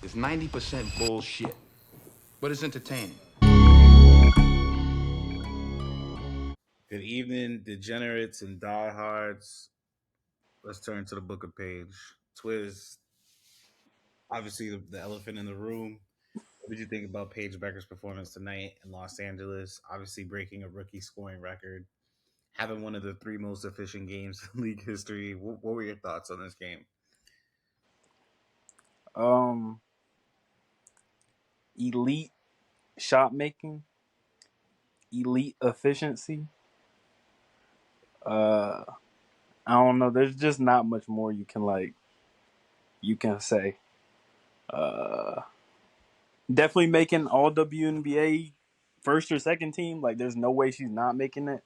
is 90% bullshit, but it's entertaining. Good evening, degenerates and diehards. Let's turn to the book of Paige. Twiz, obviously the elephant in the room. What did you think about Paige Bueckers' performance tonight in Los Angeles? Obviously breaking a rookie scoring record, having one of the three most efficient games in league history. What were your thoughts on this game? Elite shot making, elite efficiency. I don't know. There's just not much more you can say. Uh, Definitely making all WNBA first or second team. Like, there's no way she's not making it.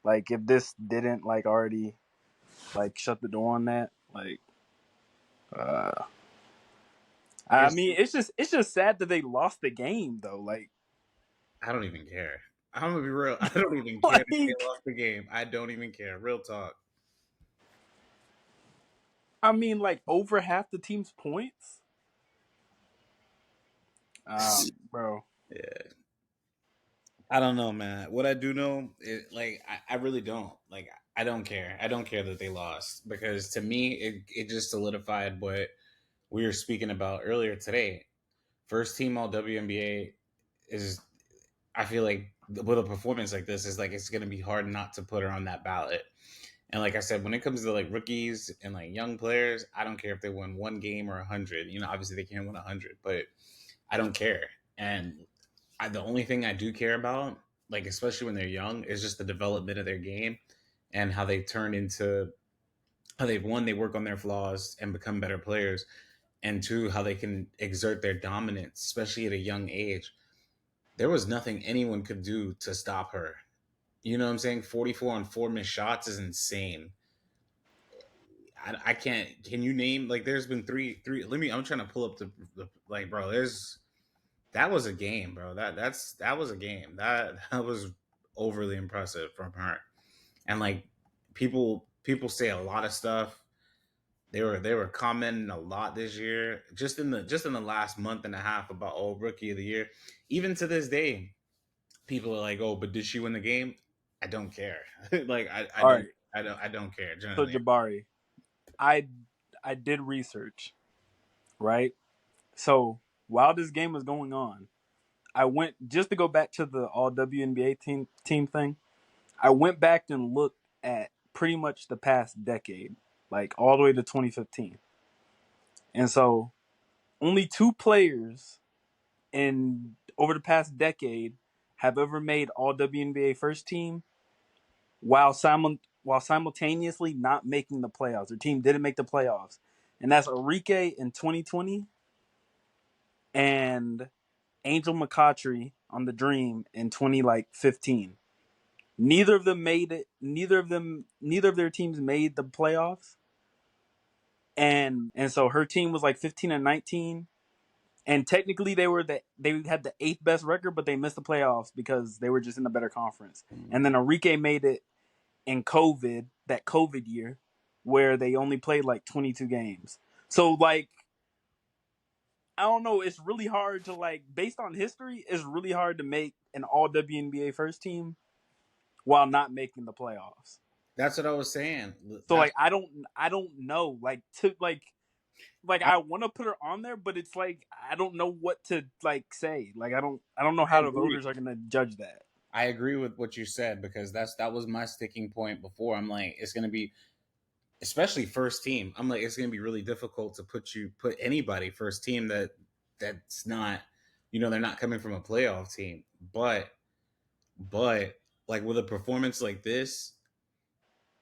Like, if this didn't already shut the door on that, uh, I Here's mean, it's just sad that they lost the game though. I don't even care. I'm gonna be real. I don't even care that they Like lost the game. I don't even care. Real talk. I mean, over half the team's points. Bro. Yeah. I don't know, man. What I do know is I really don't. I don't care. I don't care that they lost because to me it just solidified what we were speaking about earlier today. First team all WNBA is I feel like with a performance like this is it's gonna be hard not to put her on that ballot. And like I said, when it comes to rookies and young players, I don't care if they win one game or 100. Obviously they can't win 100, but I don't care. And the only thing I do care about, especially when they're young, is just the development of their game and how they turn into how they've one, they work on their flaws and become better players, and two, how they can exert their dominance, especially at a young age. There was nothing anyone could do to stop her. You know what I'm saying? 44 on 4 missed shots is insane. I can't. Can you name There's been three. Let me. I'm trying to pull up the bro. There's that was a game, bro. That was a game. That was overly impressive from her. And people say a lot of stuff. They were commenting a lot this year, just in the last month and a half about rookie of the year. Even to this day, people are like, oh, but did she win the game? I don't care. I All don't right. I don't care So generally. Jabari, I I did research, right? So while this game was going on, I went just to go back to the all WNBA team thing. I went back and looked at pretty much the past decade, all the way to 2015. And so only two players in over the past decade have ever made all WNBA first team while simultaneously not making the playoffs. Their team didn't make the playoffs. And that's Enrique in 2020 and Angel McCautry on the Dream in 2015. Neither of them made it. Neither of their teams made the playoffs. And so her team was 15-19, and technically they had the eighth best record, but they missed the playoffs because they were just in a better conference. And then Enrique made it in that COVID year, where they only played 22 games. So I don't know. It's really hard to based on history. It's really hard to make an all WNBA first team while not making the playoffs. That's what I was saying. So That's I don't know I want to put her on there, but it's I don't know what to say. I don't know I how the agree. voters are gonna judge that. I agree with what you said because that was my sticking point before. I'm like, it's gonna be especially first team. I'm like, it's gonna be really difficult to put anybody first team that's not, they're not coming from a playoff team. But with a performance like this,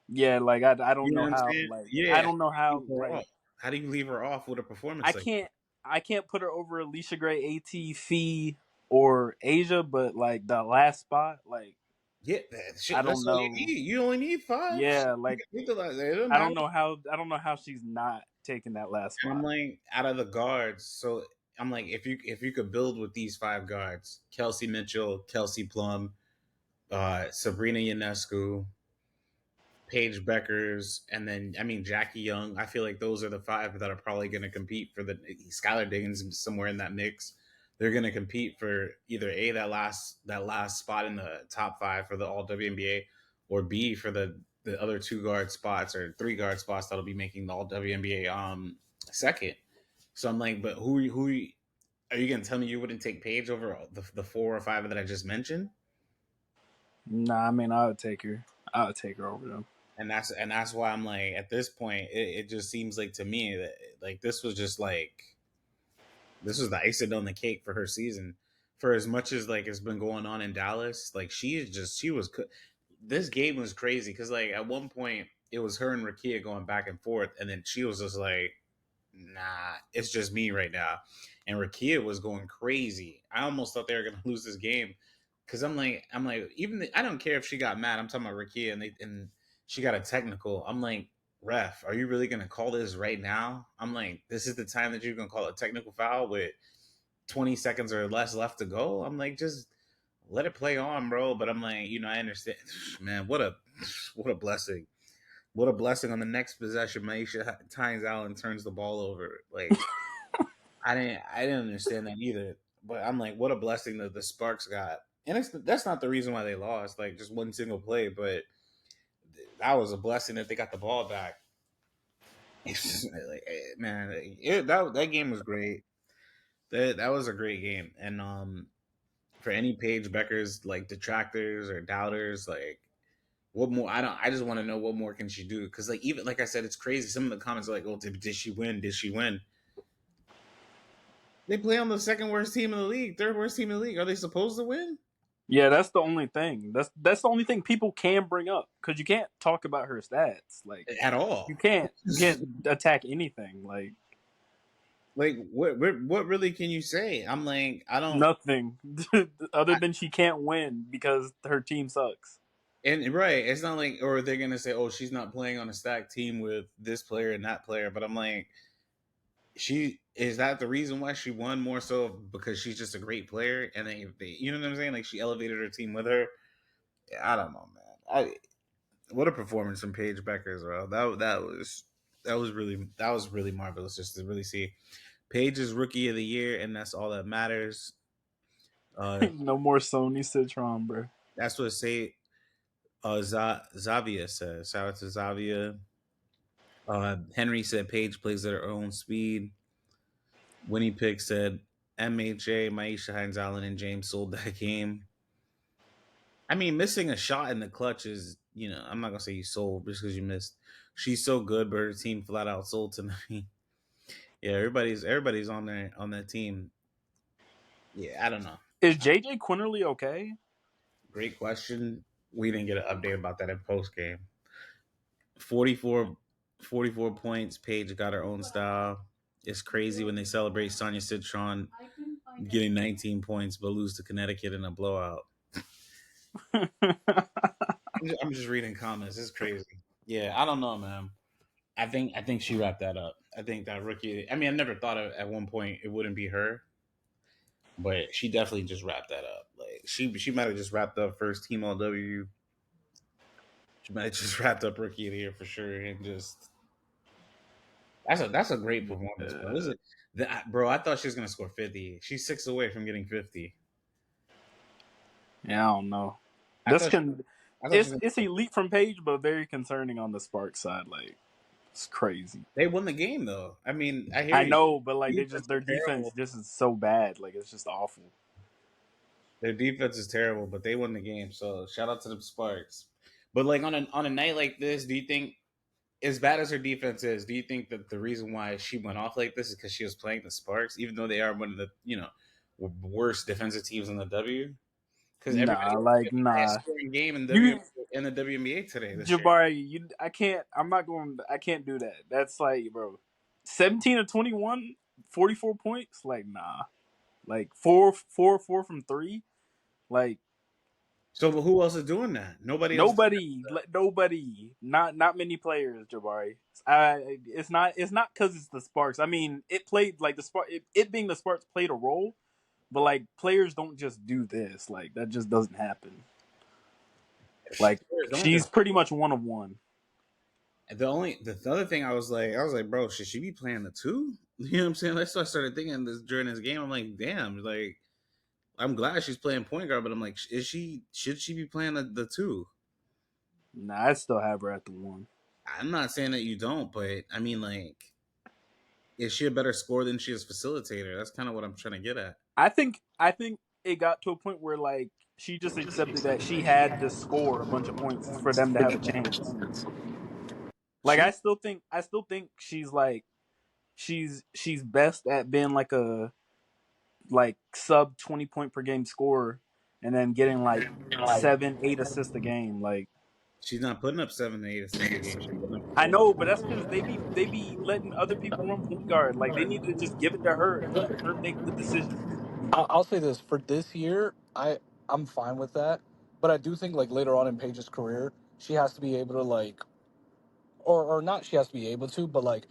Yeah, I don't you know know what I'm how saying? I Yeah. don't know how Leave her off. How do you leave her off with a I performance like that? can't put her over Alicia Gray, AT, Phee, or Asia, but the last spot, Yeah, I shit. don't That's all you know. need. You only need five. Shit, Yeah, you can utilize it. It don't I matter. don't know how she's not taking that last And I'm spot. like, out of the guards, so I'm like, if you could build with these five guards, Kelsey Mitchell, Kelsey Plum, Sabrina Ionescu, Paige Bueckers, and then Jackie Young. I feel like those are the five that are probably going to compete for the Skylar Diggins is somewhere in that mix. They're going to compete for either A, that last spot in the top five for the All WNBA, or B, for the other 2 guard spots or 3 guard spots that'll be making the All WNBA second. So I'm like, but who are you going to tell me you wouldn't take Paige over the 4 or 5 that I just mentioned? Nah, I mean, I would take her. I would take her over them. And that's why I'm like, at this point, it just seems like to me that like this was the icing on the cake for her season. For as much as like it's been going on in Dallas, like this game was crazy because like at one point it was her and Rakia going back and forth, and then she was just like, nah, it's just me right now. And Rakia was going crazy. I almost thought they were gonna lose this game because I'm like, I don't care if she got mad. I'm talking about Rakia and she got a technical. I'm like, ref, are you really gonna call this right now? I'm like, this is the time that you're gonna call a technical foul with 20 seconds or less left to go? I'm like, just let it play on, bro. But I'm like, I understand. Man, what a blessing. What a blessing on the next possession. Maisha Tynes Allen turns the ball over. Like I didn't understand that either. But I'm like, what a blessing that the Sparks got. And that's not the reason why they lost, like just one single play, but that was a blessing that they got the ball back. Man, that game was great. That was a great game. And for any Paige Bueckers like detractors or doubters, like what more? I just want to know what more can she do? Because like even like I said, it's crazy. Some of the comments are like, "Oh, did she win? Did she win?" They play on the second worst team in the league, third worst team in the league. Are they supposed to win? Yeah, that's the only thing. That's the only thing people can bring up because you can't talk about her stats. Like At all? you can't attack anything. Like Like what really can you say? I'm like, I don't. nothing other than she can't win because her team sucks. And right, it's not like, or they're gonna say, "Oh, she's not playing on a stacked team with this player and that player." But I'm like, she is that the reason why she won more so because she's just a great player, and you know what I'm saying? Like she elevated her team with her. I don't know, man. What a performance from Paige Bueckers, bro. That was really marvelous just to really see. Paige is rookie of the year, and that's all that matters. No more Sony Citron, bro. That's what say Zavia says. Shout out to Zavia. Henry said Paige plays at her own speed. Winnie Pick said MHA, Maisha Hines Allen, and James sold that game. I mean, missing a shot in the clutch is, I'm not gonna say you sold just because you missed. She's so good, but her team flat out sold tonight. Yeah, everybody's on that team. Yeah, I don't know. Is JJ Quinterly okay? Great question. We didn't get an update about that in post game. 44, 44 points. Paige got her own style. It's crazy when they celebrate Sonia Citron getting 19 points but lose to Connecticut in a blowout. I'm just reading comments. It's crazy. Yeah, I don't know, man. I think she wrapped that up. I think that rookie. I never thought at one point it wouldn't be her, but she definitely just wrapped that up. Like she might have just wrapped up first team all W. She might have just wrapped up rookie of the year for sure, and just that's a great performance, bro. Bro, I thought she was gonna score 50. She's 6 away from getting 50. Yeah, I don't know. I thought she was gonna, It's elite from Paige, but very concerning on the Spark side. Like it's crazy. they won the game though. I hear I you. know, but like Defense their is defense terrible. just is so bad. Like it's just awful. Their defense is terrible, but they won the game. So shout out to the Sparks. But like on a night like this, do you think, as bad as her defense is, do you think that the reason why she went off like this is because she was playing the Sparks, even though they are one of the worst defensive teams in the W? Because everybody Nah, had like the highest nah. scoring game You in the WNBA today this year. Jabari, I can't. I'm not going. I can't do that. That's like, bro, 17 of 21, 44 points. Like nah. Like four from three. Like So who else is doing that? Nobody else. nobody, not many players, Jabari. It's not because it's the Sparks. I mean, it played like the Spark. It being the Sparks played a role, but like players don't just do this. Like that just doesn't happen. Like Players don't she's just pretty much one of one. The other thing I was like, bro, should she be playing the two? You know what I'm saying? That's what I started thinking this during this game. I'm like, damn, like I'm glad she's playing point guard, but I'm like, should she be playing the two? Nah, I still have her at the one. I'm not saying that you don't, but I mean, like, is she a better scorer than she is facilitator? That's kind of what I'm trying to get at. I think it got to a point where like she just accepted that she had to score a bunch of points for them to have a chance. Like She I still think she's like she's best at being like a like sub 20 point per game scorer and then getting like 7-8 assists a game. Like she's not putting up 7 to 8 assists a game. She's putting up I 4. know, but that's because they be letting other people run point guard. Like they need to just give it to her and let her make the decision. I'll say this for this year, I'm fine with that, but I do think like later on in Paige's career, she has to be able to like, or not, she has to be able to, but like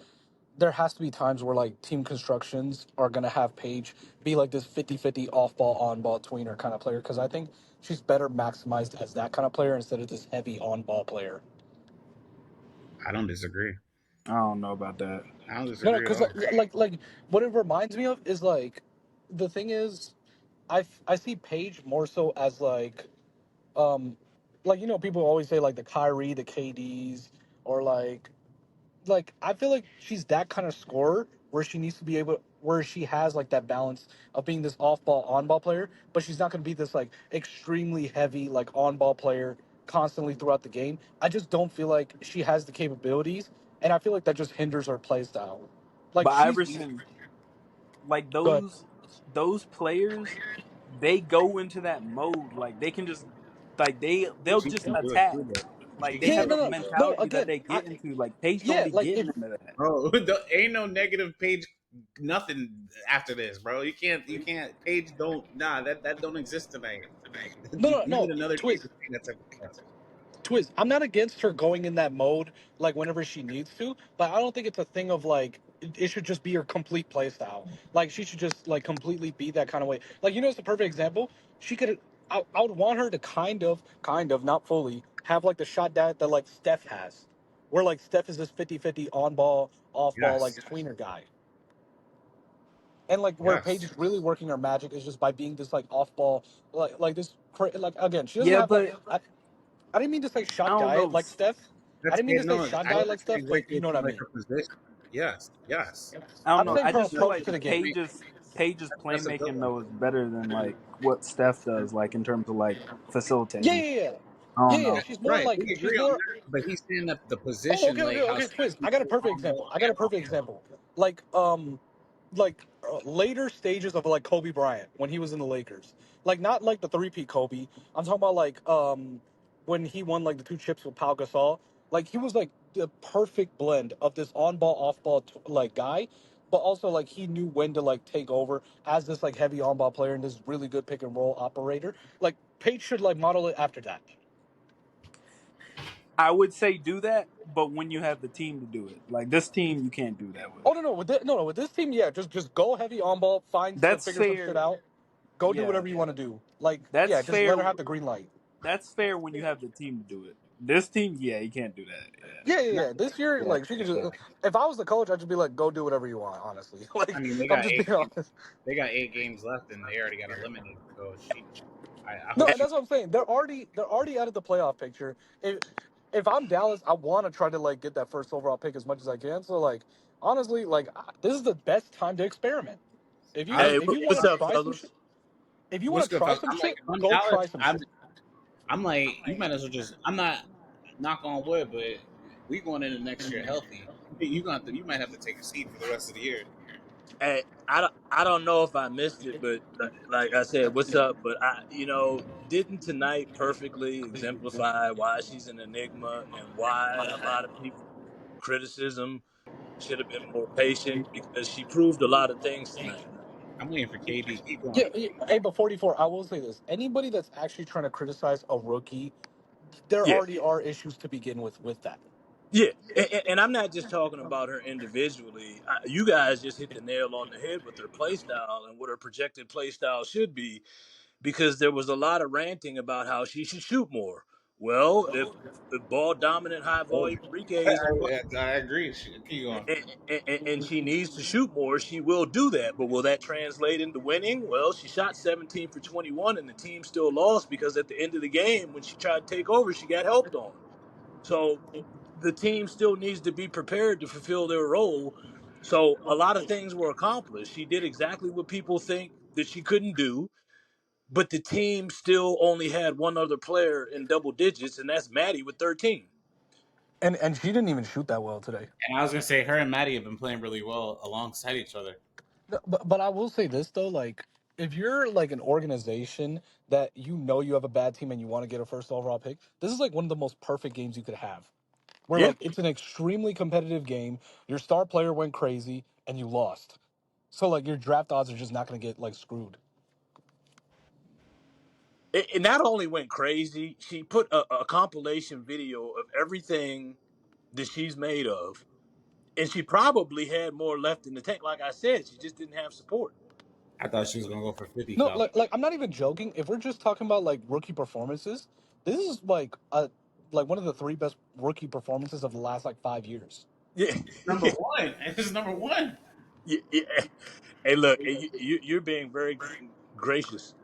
there has to be times where like team constructions are gonna have Paige be like this 50-50 off ball on ball tweener kind of player because I think she's better maximized as that kind of player instead of this heavy on ball player. I don't disagree. I don't know about that. I don't No, disagree at because all. like what it reminds me of is like the thing is, I see Paige more so as um like people always say like the Kyrie, the KDs, or like I feel like she's that kind of scorer where she needs to be able where she has like that balance of being this off ball on ball player, but she's not going to be this like extremely heavy like on ball player constantly throughout the game. I just don't feel like she has the capabilities, and I feel like that just hinders her play style. Like But she's Iverson, like good. those players, they go into that mode. Like they can just like they'll She just can do it attack. too, though. She Like they can Yeah, have do no, a it no, too, though. no. mentality that Again, they get into. Like Paige don't yeah, be like getting if into that. Bro, ain't no negative page nothing after this, bro. You can't page don't nah that don't exist tonight. no, You no, need no. another team to Twist. say that type of stuff. Twist. I'm not against her going in that mode like whenever she needs to, but I don't think it's a thing of like it should just be her complete play style. Like she should just like completely be that kind of way. Like it's a perfect example. She could. I would want her to kind of, not fully have like the shot that like Steph has, where like Steph is this 50-50 on ball, off ball like Yes. tweener guy. And like where Paige Yes. is really working her magic is just by being this like off ball, like this like again she doesn't Yeah, have like but I didn't mean to say I shot don't guy know. like Steph. I That's didn't mean it. to say No, shot I guy like understand Steph, but exactly you what know what you I like mean. her position. Yes. Yes. I don't I'm know. saying I her just feel approach like to the game. Paige's That's a good playmaking one. though is better than like what Steph does. Like in terms of like Yeah, facilitating. yeah, yeah, I yeah, don't yeah. know. She's more Right. like We she's agree on more. that. But he's saying that the Oh, position, okay, okay, like how okay. Steph Twist. can I got a play perfect on example. ball I got a and off perfect ball. example. Later stages of like Kobe Bryant when he was in the Lakers. Like not like the three-peat Kobe. I'm talking about like when he won like the two chips with Pau Gasol. Like he was like the perfect blend of this on-ball, off-ball like guy, but also like he knew when to like take over as this like heavy on-ball player and this really good pick and roll operator. Like Paige should like model it after that. I would say do that, but when you have the team to do it, like this team, you can't do that with. Oh no, no, with this team, yeah, just go heavy on ball, That's figure some shit fair. out, go do Yeah, whatever you want to do. Like, that's yeah, just fair. let her have the green light. That's fair when you have the team to do it. This team, yeah, you can't do that. Yeah. Yeah, yeah, Not, yeah. This year, yeah, like, she could yeah. just. If I was the coach, I'd just be like, go do whatever you want. Honestly, I like, mean, I'm just being honest. they got 8 games left, and they already got eliminated. So I No, hope and she. that's what I'm saying. They're already out of the playoff picture. If I'm Dallas, I want to try to like get that first overall pick as much as I can. So like, honestly, like, this is the best time to experiment. If you I Hey, if you what's want to up, try some shit, fellas? if you what's want to good, try fellas? some I'm like, shit, if I'm go Dallas, try some shit. I'm like, you might as well just. I'm not knock on wood, but we going into next year healthy. You might have to take a seat for the rest of the year. Hey, I don't know if I missed it, but like I said, what's up? But didn't tonight perfectly exemplify why she's an enigma and why a lot of people criticism should have been more patient because she proved a lot of things tonight. I'm waiting for KD. Keep going. Yeah, yeah. Hey, but 44, I will say this. Anybody that's actually trying to criticize a rookie, there Yeah, already are issues to begin with that. yeah, and I'm not just talking about her individually. You guys just hit the nail on the head with her play style and what her projected play style should be because there was a lot of ranting about how she should shoot more. Well, if ball dominant, high volume Enrique isn't playing I agree. Keep going. and she needs to shoot more, she will do that. But will that translate into winning? Well, she shot 17 for 21, and the team still lost because at the end of the game, when she tried to take over, she got helped on. So the team still needs to be prepared to fulfill their role. So a lot of things were accomplished. She did exactly what people think that she couldn't do, but the team still only had one other player in double digits, and that's Maddie with 13. And she didn't even shoot that well today. And I was gonna say her and Maddie have been playing really well alongside each other. No, but I will say this though, like if you're like an organization that you know you have a bad team and you want to get a first overall pick, this is like one of the most perfect games you could have. Where Yeah. like it's an extremely competitive game, your star player went crazy and you lost. So like your draft odds are just not going to get like screwed. It not only went crazy, she put a compilation video of everything that she's made of, and she probably had more left in the tank. Like I said, she just didn't have support. I thought she was gonna go for 50 No, cal. like I'm not even joking. If we're just talking about like rookie performances, this is like one of the three best rookie performances of the last like 5 years. Yeah, Number one. This is number one. yeah, yeah. Hey, look, you're being very gracious.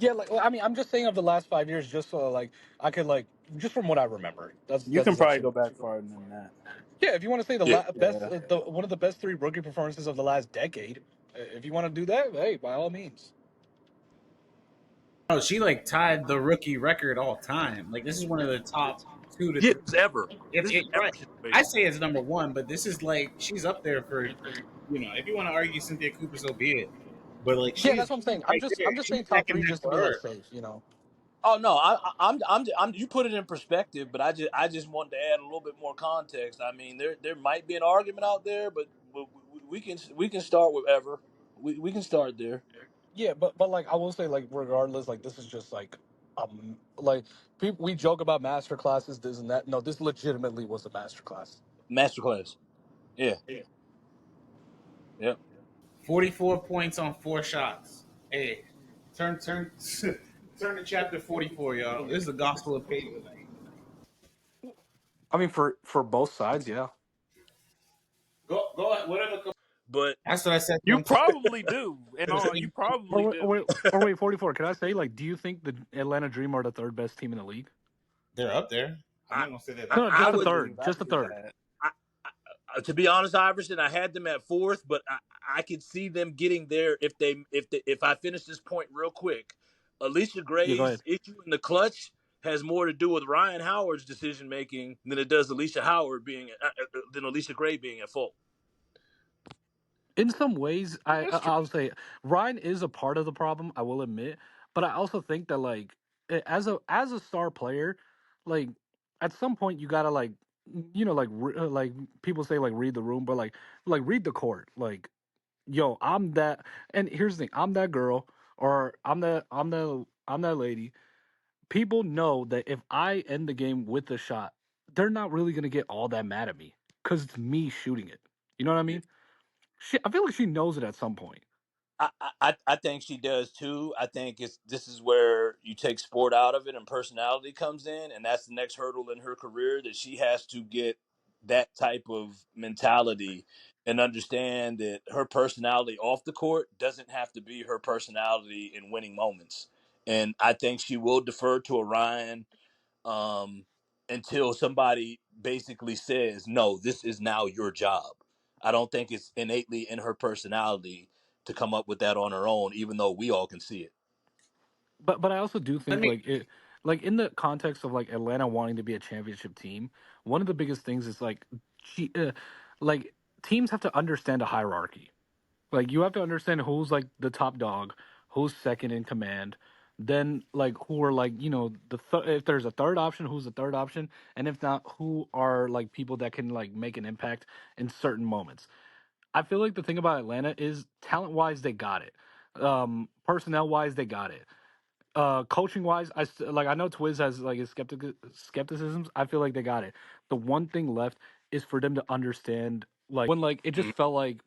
Yeah, like I mean, I'm just saying of the last 5 years, just so like I could like just from what I remember. You That's can probably essentially. go back farther than that. Yeah, if you want to say the Yeah, best, Yeah. the one of the best three rookie performances of the last decade, if you want to do that, hey, by all means. Oh, she like tied the rookie record all time. Like this is one of the top 2 to yeah. 3. It's ever. It's This is it, ever right. I situation. say it's number one, but this is like she's up there for if you want to argue Cynthia Cooper, so be it. But like Yeah, she's that's what I'm saying. right there. I'm just She's saying neck top and three neck just to with be like her. safe, you know. Oh no, I'm. You put it in perspective, but I just wanted to add a little bit more context. I mean, there might be an argument out there, but we can start with ever. We can start there. Yeah, but like I will say, like regardless, like this is just like people we joke about master classes, this and that. No, this legitimately was a master class. Masterclass. Yeah. Yep. 44 points on 4 shots. Hey, turn turn to chapter 44, y'all. This is the gospel of Paige tonight. I mean, for both sides, yeah. Go. What are the? But That's what I said to You him too. probably do. And all you probably do. Or wait, 44. Can I say, like, do you think the Atlanta Dream are the third best team in the league? They're up there. I'm I not gonna say that. I, No, I just the I would believe third, I just the believe third. that. I, to be honest, Iverson, I had them at fourth, but I could see them getting there if I finish this point real quick. Alicia Yeah, go Gray's ahead. issue in the clutch has more to do with Ryan Howard's decision making than it does Alicia Howard being than Alicia Gray being at fault. In some ways, That's true. I'll say Ryan is a part of the problem. I will admit, but I also think that like as a star player, like at some point you gotta like like people say like read the room, but like read the court. Like yo, I'm that, and here's the thing: I'm that girl, or I'm that lady. People know that if I end the game with a shot, they're not really gonna get all that mad at me because it's me shooting it. You know what I mean? I feel like she knows it at some point. I think she does too. I think this is where you take sport out of it and personality comes in, and that's the next hurdle in her career that she has to get that type of mentality and understand that her personality off the court doesn't have to be her personality in winning moments. And I think she will defer to Orion um, until somebody basically says, "No, this is now your job." I don't think it's innately in her personality to come up with that on her own, even though we all can see it. But I also do Let think me. like it like in the context of like Atlanta wanting to be a championship team, one of the biggest things is like she like teams have to understand a hierarchy. Like you have to understand who's like the top dog, who's second in command, then like who are like if there's a third option, who's the third option, and if not, who are like people that can like make an impact in certain moments. I feel like the thing about Atlanta is talent wise they got it, personnel wise they got it. Coaching wise, like I know Twiz has like his skepticisms. I feel like they got it. The one thing left is for them to understand like when like it just felt like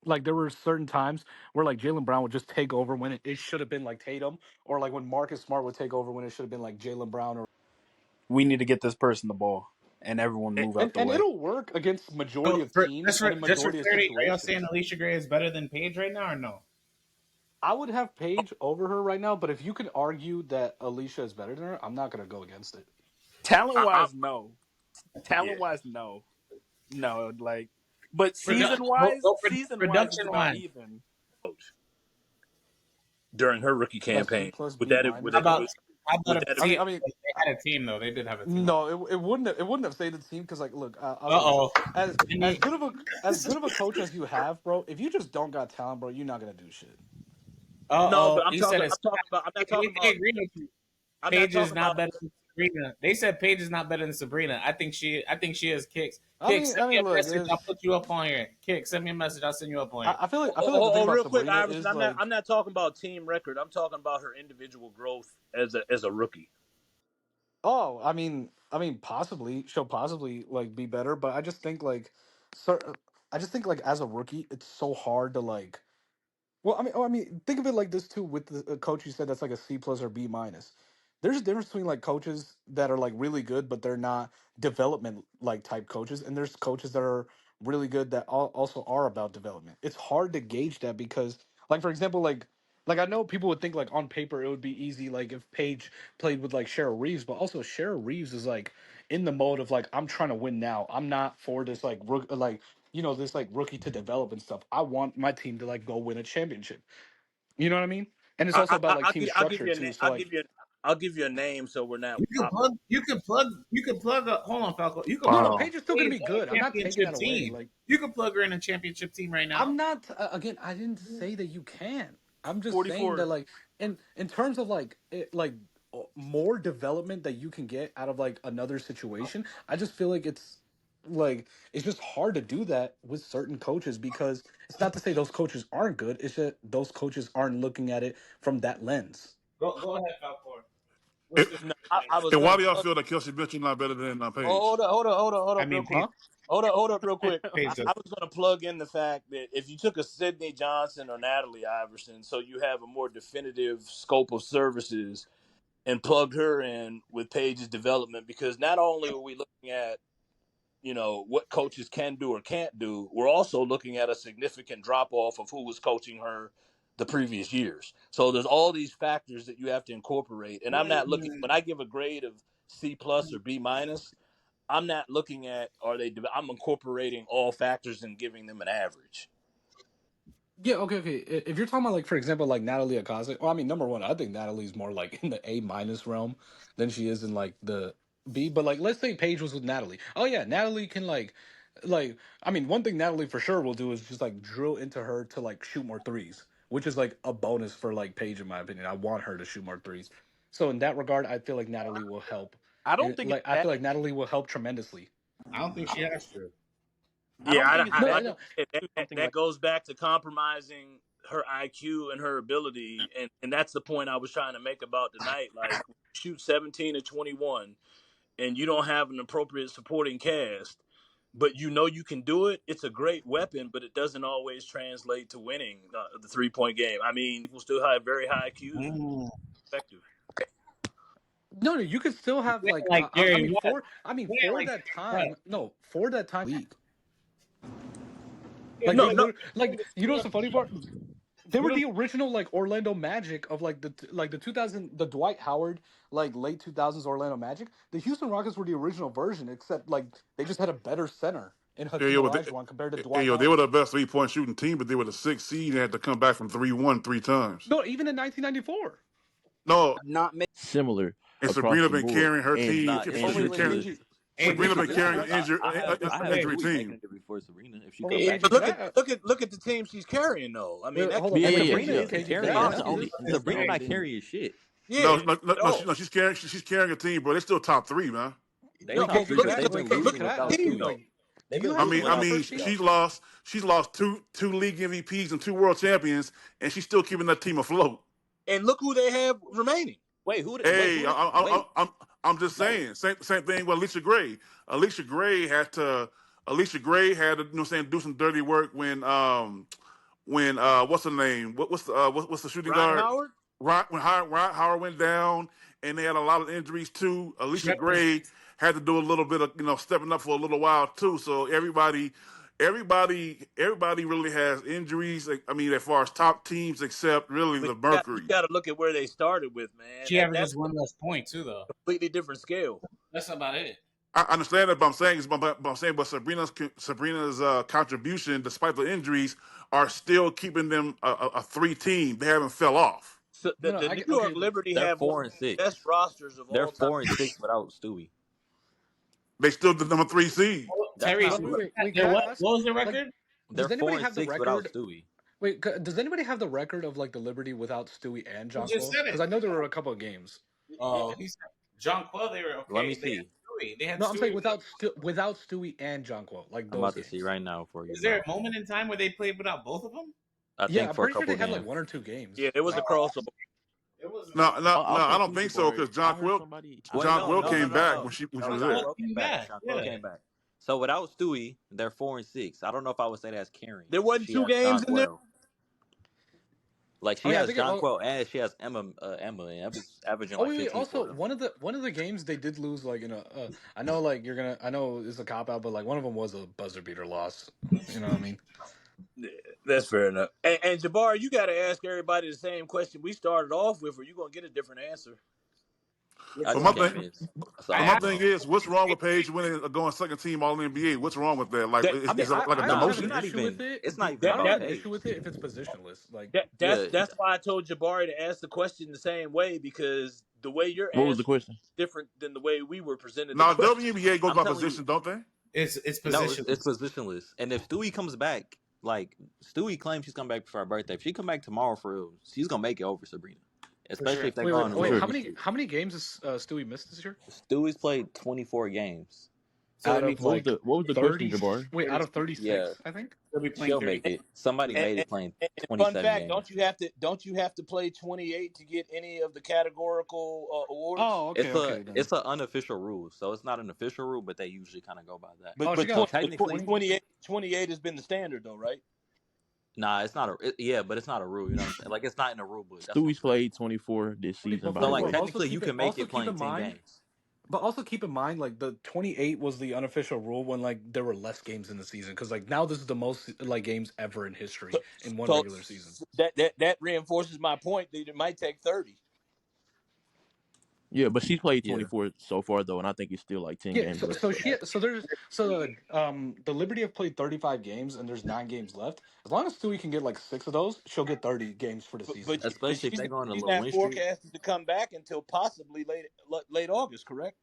like there were certain times where like Jaylen Brown would just take over when it should have been like Tatum, or like when Marcus Smart would take over when it should have been like Jaylen Brown, or We need to get this person the ball, and everyone move out the and way. it'll work against majority So of teams and in just for majority of clarity, are y'all situations. saying Alicia Gray is better than Paige right now or no? I would have Paige over her right now, but if you can argue that Alicia is better than her, I'm not gonna go against it. Talent wise, no. Yeah. Talent wise, no. No, like, but Production season wise, it's about wise. even. During her rookie A C campaign, plus would B that minus. How about would a that team? I mean, They had a team though. They did have a team. no, it wouldn't have stayed the team because like, look, I'll say this. Uh-oh. As good of a coach as you have, bro. If you just don't got talent, bro, you're not gonna do shit. No, but He said I'm it's. talking about. I'm not talking They about. agree with you. I'm not Paige is talking not about. better than Sabrina. They said Paige is not better than Sabrina. I think she has kicks. I Kicks, mean, send me a look, message. I'll put you up on here. Kicks, send me a message. I'll send you up on here. I feel like the thing about Real quick, Sabrina Iverson. is like, I'm not talking about team record. I'm talking about her individual growth as a rookie. oh, possibly she'll possibly like be better, but I just think like, I just think like as a rookie, it's so hard to like. Well, think of it like this too. With the coach you said that's like a C plus or B minus. There's a difference between like coaches that are like really good, but they're not development like type coaches, and there's coaches that are really good that also are about development. It's hard to gauge that because, like for example, like I know people would think like on paper it would be easy like if Paige played with like Cheryl Reeves, but also Cheryl Reeves is like in the mode of like I'm trying to win now. I'm not for this like like this like rookie to develop and stuff. I want my team to like go win a championship. You know what I mean? And it's also about like team I'll give structure you a too. name. So like, I'll give you a name so we're not. You can plug up. Hold on, Falco. You can no, plug Wow. Paige is still gonna Paige be in good. a I'm not taking championship that away. team. Like, You can plug her in a championship team right now. I'm not again. I didn't say that you can. I'm just saying 44. that like in terms of like more development that you can get out of like another situation. I just feel like it's just hard to do that with certain coaches because it's not to say those coaches aren't good. It's just those coaches aren't looking at it from that lens. Go ahead, Falco. What's It, this? No, I was and why gonna do y'all plug. feel that Kelsey Mitchell not better than Paige? Hold up, I real mean, quick. Paige. Huh? Hold up, real quick. Paige does. I was gonna plug in the fact that if you took a Sydney Johnson or Natalie Iverson, so you have a more definitive scope of services, and plugged her in with Paige's development, because not only are we looking at what coaches can do or can't do, we're also looking at a significant drop off of who was coaching her the previous years. So there's all these factors that you have to incorporate. And I'm not looking, when I give a grade of C plus or B minus, I'm not looking at I'm incorporating all factors and giving them an average. Yeah, okay, okay. If you're talking about like, for example, like Natalie Akaze, well, I mean, number one, I think Natalie's more like in the A minus realm than she is in like the B. But like, let's say Paige was with Natalie. Oh yeah, Natalie can I mean, one thing Natalie for sure will do is just like drill into her to like shoot more threes, which is like a bonus for like Paige in my opinion. I want her to shoot more threes. So in that regard, I feel like Natalie will help. I don't And think it's like, I that. feel like Natalie will help tremendously. I don't think she has to. I don't think it's No, that. I know. Something That like goes back to compromising her IQ and her ability, and that's the point I was trying to make about tonight. Like, shoot 17 to 21, and you don't have an appropriate supporting cast, but you can do it. It's a great weapon, but it doesn't always translate to winning the 3-point game. I mean, people still have very high IQs and effective. No, you could still have like Like Jerry West. for Like that Jerry time. No, for that time, league. West. Like No, they no, literally, like what's the funny part? They were the original like Orlando Magic of like the 2000 the Dwight Howard like late 2000s Orlando Magic. The Houston Rockets were the original version, except like they just had a better center in Yeah, Hakeem Olajuwon compared to Dwight they were Howard. the best 3-point shooting team, but they were the 6th seed and had to come back from 3-1 three times. No, even in 1994. No, not make. Similar and across Sabrina the been board carrying her and team. not Oh in wait, particular. KG. Hey, Sabrina this been is carrying what I have injury Phee team. backing her before Serena if she Oh come wait, back. KG. but Can I, look at the team she's carrying though. I mean, hold But on. yeah, And yeah, yeah, Sabrina she is has to KG. carry Can it. I That's ask the you only this? Sabrina hey, not carrying shit. yeah, at No, all. she's carrying a team, bro. They're still top 3, man. They No, top but KG, three, can look but I at they've look, been wait, KG, look losing can at I without ask the team you Phee. though. like They've you been had losing Phee on your without first Phee team? though. She's lost two league MVPs and 2 world champions, and she's still keeping that team afloat. And look who they have remaining. Wait, who? Hey, Wait, I'm just no. saying. Same thing with Alicia Gray. Alicia Gray had to, do some dirty work when when what's the name? What's the shooting Ryan guard? Howard. Right when Howard went down, and they had a lot of injuries too. Alicia Shepard. Gray had to do a little bit of stepping up for a little while too. So everybody really has injuries. Like, I mean, as far as top teams, except really But the you Mercury. got to look at where they started with, man. She averages That's one less point too, though. a completely different scale. That's about it. I understand that, but but Sabrina's contribution, despite the injuries, are still keeping them a 3 team. They haven't fell off. So No, the New York Liberty They're have one of the 4-6. best rosters of They're all time. 4-6 without Stewie. They still the number 3 seed. That's Terry, not wait, what can I what ask, was the like, record? They're does anybody have the 4-6 without record? Stewie. Wait, does anybody have the record of like the Liberty without Stewie and You just Jonquil? said Because it. I know there were a couple of games. Oh, he said John Quill. They were okay. Let me They had see. Stewie. They had No, I'm Stewie. saying without Stewie and Jonquil, like I'm those about to games. see right now for you. Is there a moment in time where they played without both of them? I Yeah, think I'm for a pretty sure couple they had games. like 1 or 2 games. Yeah, it was a crossover. It was No, I'll I take don't you, think so Jabari. because I John heard Quill somebody. came back when she No, was John there. Quill came came back. John Quill Yeah. came back. So without Stewie, they're 4-6. I don't know if I would say that's carrying. There wasn't She 2 has games in there. Jonquil. Like I she mean, I has think Jonquil and she has Emma, and Emma's averaging Oh like wait, 15 also for them. one of the games they did lose, like I know like I know it's a cop out, but like one of them was a buzzer beater loss. You know what I mean? Yeah, that's fair enough. And Jabbar, you got to ask everybody the same question we started off with, or you're gonna get a different answer. Which I But just my one? can't thing, miss. So I I but my don't asked. thing know. is, what's wrong with Paige winning going second team All NBA? What's wrong with that? Like, That I mean, is it like a I don't Nah, have you're an demotion? not issue with even. it. It's not even I that don't about have that, an issue Paige. with it if it's positionless. Like, Yeah, that's why I told Jabari to ask the question the same way, because the way you're What was the answering question? is different than the way we were presented the Now question. WNBA goes I'm by telling you. position, don't they? It's No, positionless. it's positionless. And if Stewie comes back, like Stewie claims she's coming back before her birthday. If she come back tomorrow for real, she's gonna make it over Sabrina. For Especially sure. if they wait, go wait, on a For wait. little sure. win streak. How many games has Stewie missed this year? Stewie's played 24 games. So that Out means of What like was the question, 30. Jabari? Wait, out of Yeah, 36, I think. they'll be playing she'll make 30. it. Somebody And, made and, it playing and fun 27 fact, games. don't you have to play 28 to get any of the categorical awards? Oh, okay, then. It's an unofficial rule, so it's not an official rule, but they usually kind of go by that. But Oh, she but, got So like technically, 28 has been the standard though, right? nah, it's not yeah, but it's not a rule. You know what I'm saying? Like it's not in the rule book. That's what I'm Stewie's saying. played 24 this season, by So the like way. technically, you can make it playing 10 games. But also keep in mind, like the 28 was the unofficial rule when like there were less games in the season, because like now this is the most like games ever in history in one So regular season. that reinforces my point that it might take 30. Yeah, but she's played Yeah, 24 so far though, and I think it's still like 10 Yeah, games so left. the Liberty have played 35 games and there's 9 games left. As long as Stewie can get like 6 of those, she'll get 30 games for the season. But especially if they go on a she's little not win streak. forecasted to come back until possibly late August, correct?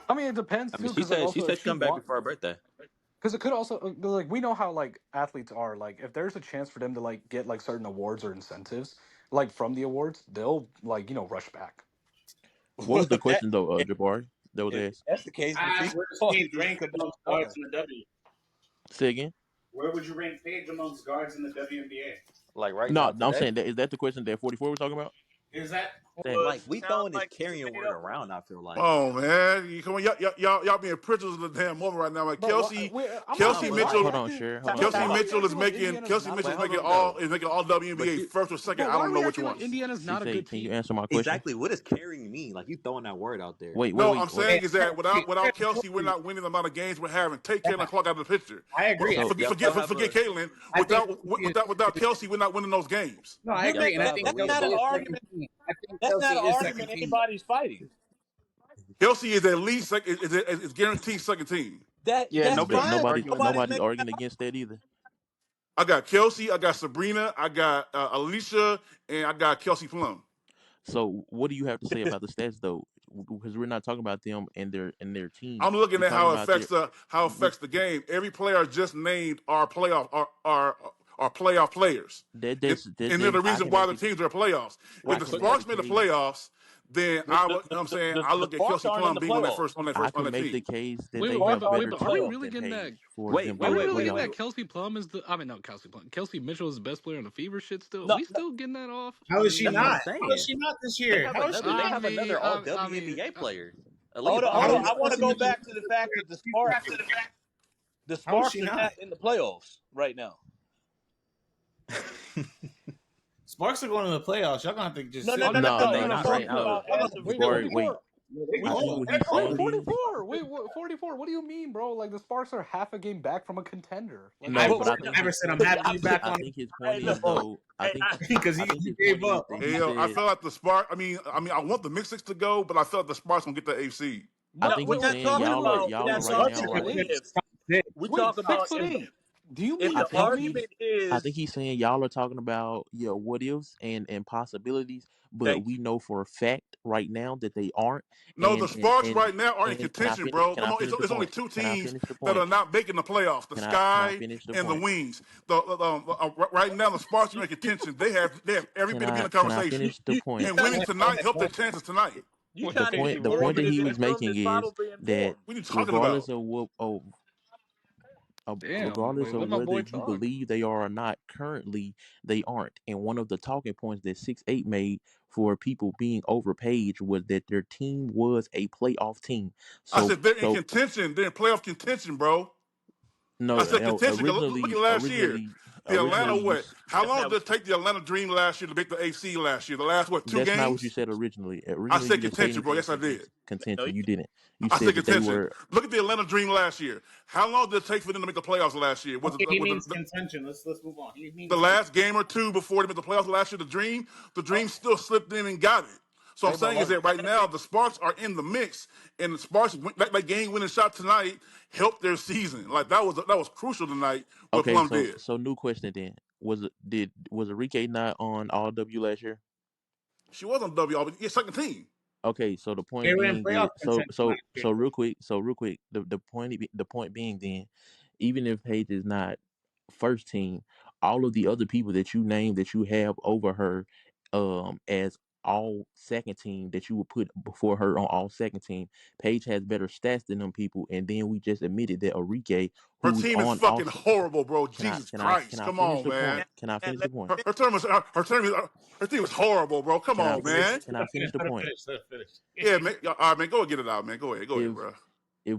I mean, it depends I too, mean, because like she also said if she she come back wants, before her birthday. because it could also like we know how like athletes are. Like if there's a chance for them to like get like certain awards or incentives like from the awards, they'll like rush back. What was the that, question though, Jabari? That was if asked. that's the case, I the asked, FIBA where does Paige authorities rank could not amongst harm. guards in the W? Say again? Where would you rank Paige amongst guards in the WNBA? Like right No, now I'm today. saying that is that the question that 44 we're talking about? Is that Saying, Like Was we sound throwing this like it's a carrying made word up one. around. I feel like. Oh man, you come on, y'all being prisoners of the damn moment right now. Like But I'm not Nah, Kelsey saying but why Mitchell, hold on, exactly. Sher. Hold on, Time Kelsey Sher. out. Mitchell is Like making Indiana's not Mitchell a is hold making on though. all But WNBA you first or second. But I why don't are know we which acting like ones. Indiana's not a CJ, good can you team? answer my question? exactly what does carrying mean? Like you throwing that word out there. Wait, No, wait, I'm wait. saying is that without Kelsey, we're I not winning the amount of games we're having. Take Caitlin Clark out of the picture. agree. So Y'all still have Forget a Caitlin. I think Without Kelsey, we're not winning those games. no, I You're agree, making and I y'all that. have a think That's win not Kelsey an loss is streak. second argument. team. I think That's Kelsey not an is argument second team. anybody's fighting. Kelsey is at least is guaranteed second team. yeah, That's Nobody's fine. nobody's arguing Nobody's that. nobody's making arguing against that either. I got Kelsey, I got Sabrina, I got Alicia, and I got Kelsey Plum. So what do you have to say about the stats though? Because we're not talking about them and their team. I'm looking We're at talking how it about their. affects the game. Every player just named our playoff our playoff players, That and, that's that, and they're the that I reason can why make the the teams are playoffs. If I the can make the Sparks made the case. playoffs, then I'm saying I the look at Sparks Kelsey aren't in Plum the being on playoffs. I on can that make the team. case that Wait, they wait, have but better are we talent really than getting that? Paige for Wait, them Are being we in the really getting playoffs. that Kelsey Plum is the? I mean, no, Kelsey Plum. Kelsey Mitchell is the best player on the Fever shit. Still, No, we still getting that off? How I is she That's what I'm not? mean, How is saying. she not this They year? have How is she another. They not? have another All I mean, WNBA player, hold Aaliyah on, hold How on. is Boston. I want to Kelsey go Mitchell? back to the fact that the How is Sparks she are not? not in the playoffs right now. Sparks are going to the playoffs. Y'all gonna have to just sit. No, back. no, We're he's not talking right saying now. about as of Wait, Jabari, today. wait. 44. I think what he's Wait, saying is 44. Wait, 44. What do you mean, bro? Like the Sparks are half a game back from a contender. Like no, But but I we're think Never his said I'm to be happy to be honest, back I on think his hey, point is look, though. hey, because I he think his gave point is up. that he Hey, I said. feel like the Spark. I want the Mystics to go, but I felt the Sparks gonna get the AC. I No, no, think we're he's wait, not saying talking y'all are about y'all are right now, 6'8". right? what ifs. We Wait, talk about 6'8". Do you if I mean the think tell me? he's argument I think is he's saying y'all are talking about what ifs and possibilities, but thank we you. know for a fact right now that they aren't. No, the Sparks right now are in And can I contention, finish? bro. Can Come I on, finish the it's only point? two Can I teams finish the that point? are not making the playoffs: the Can I Sky finish the and the point? Wings. Right now, the Sparks are in contention. They have every bit to be in the Can I conversation. finish the You point? And trying winning to tonight help their chances tonight. you The trying to point get the point that he conservative was and from making this is probably that informed. What are you talking regardless about? of what Damn. regardless Wait, of let my boy whether you talk. believe they are or not, currently they aren't. And one of the talking points that 6-8 made for people being overpaid was that their team was a playoff team. I So said they're in so contention. They're in playoff contention, bro. I no, said no, contention. 'Cause look at last year. The Atlanta originally what? How That's long not did what it take the Atlanta Dream last year to make the AC last year? The last two that's not what you games? said originally. I Originally said you didn't say contention, bro. anything Yes, I did. no, contention. you You didn't. You I said said that they contention. were Look at the Atlanta Dream last year. How long did it take for them to make the playoffs last year? Was it, Okay, he was means it contention. Let's move on. He the means last game or two before they made the playoffs last year? The Dream still slipped in and got it. So I'm hey, but saying is that right now the Sparks are in the mix, and the Sparks that game winning shot tonight helped their season. Like that was crucial tonight. What okay. Plum So did. new question then was Enrique not on All W last year? She was on W, but yeah, second team. Okay, so the they point were in being is playoff contention last year. so real quick, the point being then, even if Paige is not first team, all of the other people that you name that you have over her, as all second team that you would put before her on all second team, Paige has better stats than them people, and then we just admitted that Enrique, Her who's team is on fucking also, horrible, bro. Jesus can Christ, I come finish on, the man. point? Can I and finish the let point? Her team is horrible, bro. Come on, man. Can I finish the point? Let him finish. Yeah, man. All right, man. Go and get it out, man. Go ahead, If bro.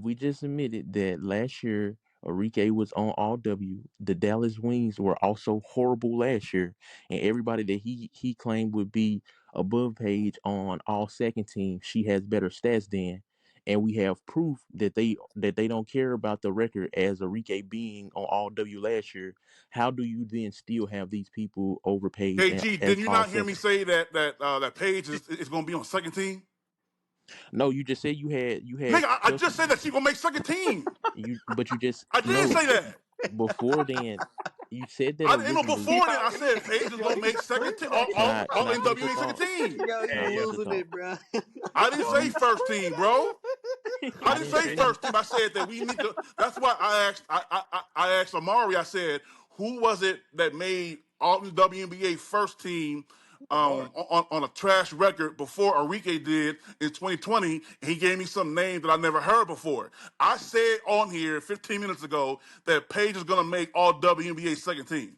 we just admitted that last year Enrique was on all W, the Dallas Wings were also horrible last year, and everybody that he claimed would be above Page on all second team, she has better stats than, and we have proof that they don't care about the record as Enrique being on all W last year. How do you then still have these people over Page Hey, and G, as didn't you all not hear me second? say that Paige is going to be on second team? No, you just said you had Nigga, I Kelsey. just said that she going to make second team. But you just I did no say that. before then. You said that I didn't know originally. before then. I said Paige is Yo, going to he's make second team. screaming at you. Can All I finish the NWA second thought? team. Yo, Can you I Hey, yo, finish the losing thought? it, bro. I didn't say You first team, bro. I I didn't didn't say say first team. I said that we need to. That's why I asked Amari. I said, who was it that made all the WNBA first team Amar. on a trash record before Enrique did in 2020? And he gave me some name that I never heard before. I said on here 15 minutes ago that Paige is going to make all WNBA second team,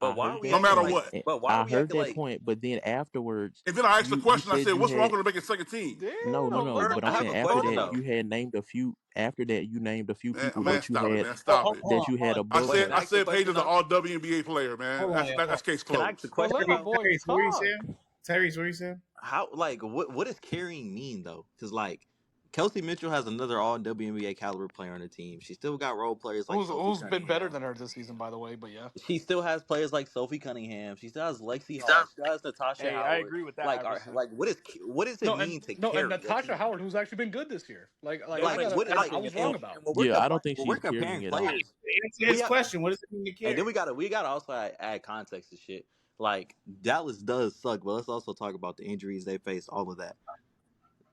but I why are heard we no that acting matter point. like what. but why are I we heard acting that like point, but then afterwards, And then I asked the you question. I said said, you what's wrong had with making second team? no. Damn. But I I'm have saying a after question that though. you had named a few. After that, you named a few people Man, that you stop it, had man. Stop it. Hold on. above But can her. I I ask the said Paige question is an though? all WNBA player, man. Hold on, That's case Can I ask the closed. But let question Hey, my though? boy Tyrese, what were you talk. saying? Tyrese, what were you saying? How like what does carrying mean though? Because like Kelsey Mitchell has another all WNBA caliber player on the team. She still got role players like Sophie Who's been better Cunningham. than her this season, by the way, but yeah. She still has players like Sophie Cunningham. She still has Lexi Hall. She still has Natasha Hey, I Howard. agree with that, Like, Iverson. what does it No, and mean to no, and carry a Natasha team? Howard, who's actually been good this year. They Like went what? I Like was and wrong and, about. and Yeah, I don't think when we're she's carrying comparing at all. players, Answer we his have, question. What does it mean to and then carry? we gotta also add context to shit. Like Dallas does suck, but let's also talk about the injuries they faced. All of that.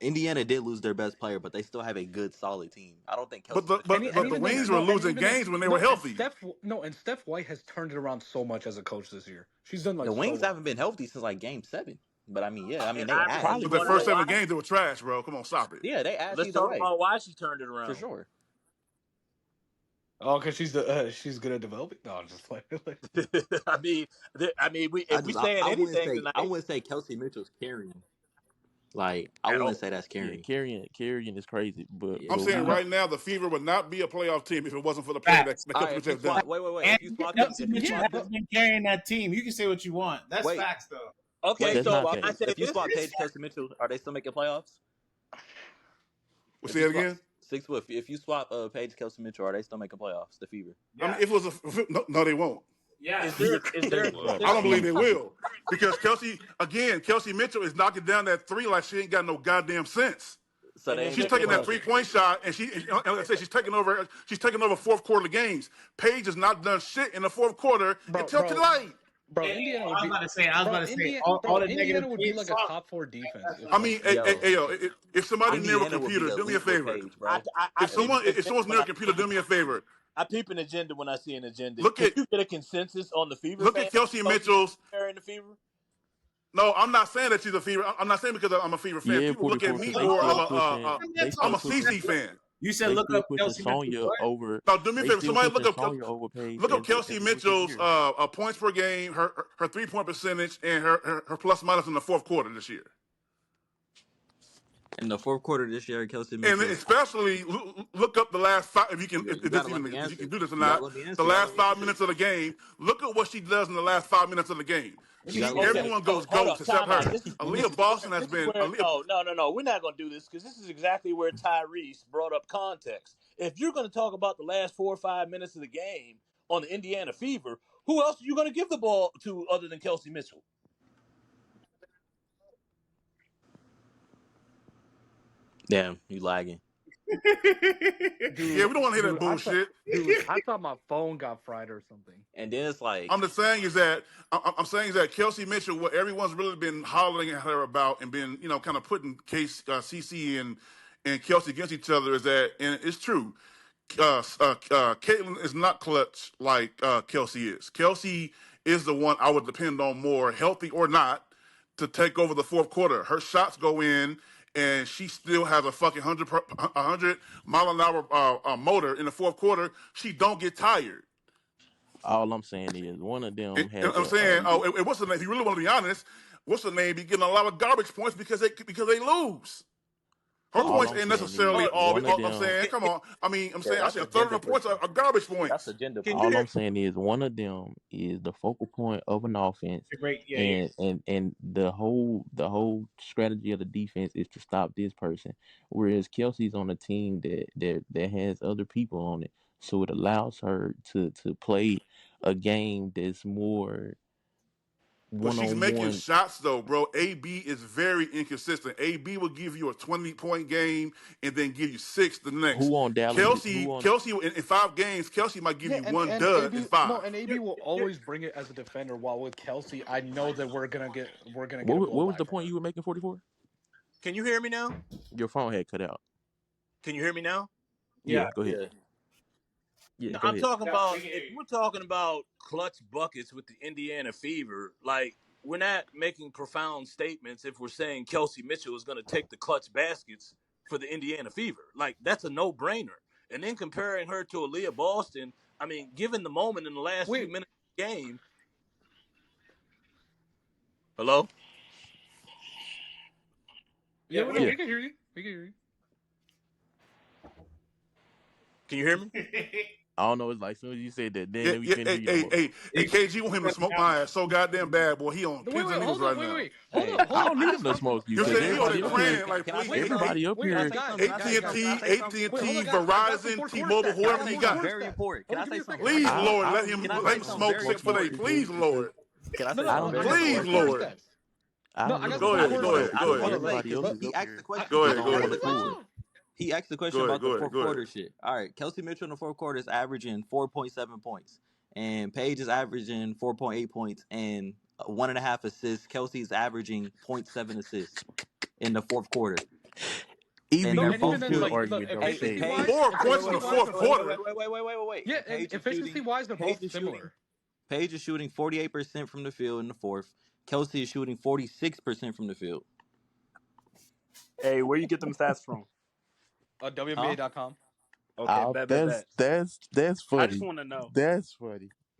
Indiana did lose their best player, but they still have a good, solid team. I don't think But Kelsey the Mitchell but carries but the Even them then, Wings there. were no, and losing even then, games when they were no, and healthy. Steph White has turned it around so much as a coach this year. She's done The like so Wings well. haven't been healthy since like Game 7. But I mean, yeah, I mean and they Iverson, asked. you But Probably. the want to first know seven why? games they were trash, bro. Come on, stop it. Yeah, they asked Let's either talk way about why she turned it for around. sure. Oh, because she's good at developing. No, I'm just playing. I mean, we if we saying I wouldn't anything say tonight, Kelsey Mitchell's carrying. Like I at wouldn't all. say that's Yeah, carrying. carrying is crazy, Yeah. I'm but saying we right now the Fever would not be a playoff team if it wasn't for the play Facts. that All Kelsey right, if Mitchell you has done. swap, wait. And Kelsey If you Mitchell Yeah, swap has but them, been carrying that team. You can say what you want. That's wait, facts, though. Okay, wait, that's if you so not I swap, I facts. say if you this. swap Paige Kelsey Mitchell, are they still making playoffs? We If say you it swap again. 6 foot, if you swap Paige Kelsey Mitchell, are they still making playoffs? The Fever. I mean, Yeah. if it was no, they won't. Is Yes. there is They there is will. there I don't any believe they Easy. will because Kelsey Mitchell is knocking down that three like she ain't got no goddamn sense. So and they is ain't She's there making taking that playoffs. 3-point shot, and like I said, she's taking over. She's taking over fourth quarter games. Paige has not done shit in the fourth quarter bro, until bro, tonight. bro, Hey, Indiana I would was be, about to say. I was about to say all the negative Indiana would be Paige like a talk. top 4 defense That's if I funny. mean, like. Yo, if somebody near a Indiana would be computer, do me a elite with favor. Paige, bro. I peep an If agenda someone's when near a I see computer, an do me a agenda. favor. I peep an agenda when I see an agenda. Look Can at you get a consensus on the Fever look at fans? Kelsey Kelsey Mitchell Mitchell's. carrying the Fever? No, I'm not saying that she's a Fever. I'm not saying because I'm a Fever fan. Yeah, People look at 44, me because they more of still a. pushing. They I'm still a pushing. CC fan. You said They look still up pushing Kelsey Mitchell. Sonya What? over. Now, do me a They favor. still Somebody pushing Sonya over Paige look up as Kelsey the rookie of the Mitchell's year. points per game, her 3-point percentage, and her plus minus in the fourth quarter this year. In the fourth quarter this year, Kelsey And Mitchell. especially look up the last five if you can You gotta let me if you can answer. do this or You gotta not. let me The answer. last 5 minutes of the game. Look at what she does in the last 5 minutes of the game. You gotta let me Okay, Everyone answer. so goes hold ghost up, except time out. her. This is Aaliyah Boston has this is been where Aaliyah. no, we're not gonna do this because this is exactly where Tyrese brought up context. If you're gonna talk about the last 4 or 5 minutes of the game on the Indiana Fever, who else are you gonna give the ball to other than Kelsey Mitchell? Damn, you lagging. Yeah, Dude, we don't want to hear that bullshit. I thought my phone got fried or something. And then it's I'm like, just saying is that I'm saying is that Kelsey Mitchell, what everyone's really been hollering at her about and been kind of putting CC and Kelsey against each other is that, and it's true. Caitlin is not clutch like Kelsey is. Kelsey is the one I would depend on more, healthy or not, to take over the fourth quarter. Her shots go in, and she still has a fucking 100 mile an hour motor in the fourth quarter. She don't get tired. All I'm saying is one of them And has I'm saying, what's the name? If you really want to be honest, what's the name? Be getting a lot of garbage points because they lose. Her Who? all points I'm ain't saying necessarily is all. one of I'm them. saying, come on. Yeah, I that's say a third agenda of the points pushing. are garbage that's points. agenda Can you All pushing. hear? I'm saying is one of them is the focal point of an offense, Great. Yeah, yeah. and the whole strategy of the defense is to stop this person. Whereas Kelsey's on a team that has other people on it, so it allows her to play a game that's more But one she's on making one. shots though, bro. AB is very inconsistent. AB will give you a 20-point game and then give you six the next. Who on Dallas? Who on? Kelsey in 5 games, Kelsey might give Yeah, you and one and dud in AB no, five. and AB will always bring it as a defender. While with Kelsey, I know that we're gonna get a What was blowback the from point her. you were making? 44. Can you hear me now? Your phone had cut out. Can you hear me now? Yeah, Yeah. go ahead. Yeah. Yeah, No, go I'm ahead. talking Yeah, we about can hear if you. we're talking about clutch buckets with the Indiana Fever, like we're not making profound statements if we're saying Kelsey Mitchell is going to take the clutch baskets for the Indiana Fever. Like that's a no-brainer. And then comparing her to Aaliyah Boston, I mean, given the moment in the last few Wait, minutes of the game, hello, yeah, Yeah, well, we no, Yeah, we can hear you. We can hear you. can you hear me? I don't know. It's like as soon as you said that, Yeah, then we yeah, couldn't hear hey, you no hey, more. hey, hey, KG want him to smoke my ass so goddamn bad, boy. He on No, wait, pins and needles hold up, right now. hold Hey, up, hold I up. don't I need just him to found some. smoke you You because saying he on everybody there up here, crying like, Can I please, say Wait, something? everybody up wait, Can I here. say guys, something? Can I say guys, something? Can I AT&T, say something? wait, hold on, AT&T, guys. I got some Verizon, fourth quarter T-Mobile, stats. I Can I whoever got say he fourth something got. quarter very stats. important? Can Hold I on, give say me a something second. very I Please, got important? Lord, I let Can I say him something smoke very shit smoke for you they. important? Please, because Lord. Can I no, say no, I no. something don't I very need got no some Please, fourth important? extra. quarter Lord. stats. I No, don't I need got no some Go fourth ahead, extra quarter go because ahead, stats. go Hold ahead, up, everybody else Look, is he up asked the here question. go He ahead, asked on he go asked one the ahead, question. accord. He asked the question go ahead, about the go ahead, fourth go quarter ahead. shit. All right, Kelsey Mitchell in the fourth quarter is averaging 4.7 points, and Paige is averaging 4.8 points and 1.5 assists. Kelsey is averaging zero point 0.7 assists in the fourth quarter, and Even No, they're and even both this then, good shooting. like, look, argument don't Hey, efficiency stand. Paige. wise, 4 points in efficiency the wise, fourth they're both. quarter. Yeah, And and Paige is efficiency shooting. wise, they're Paige both is shooting. similar. Paige is shooting 48% from the field in the fourth. Kelsey is shooting 46% from the field. Hey, where you get them stats from? Huh? WNBA.com. Okay, bet, bet, bet. That's I just funny. want to know. That's funny.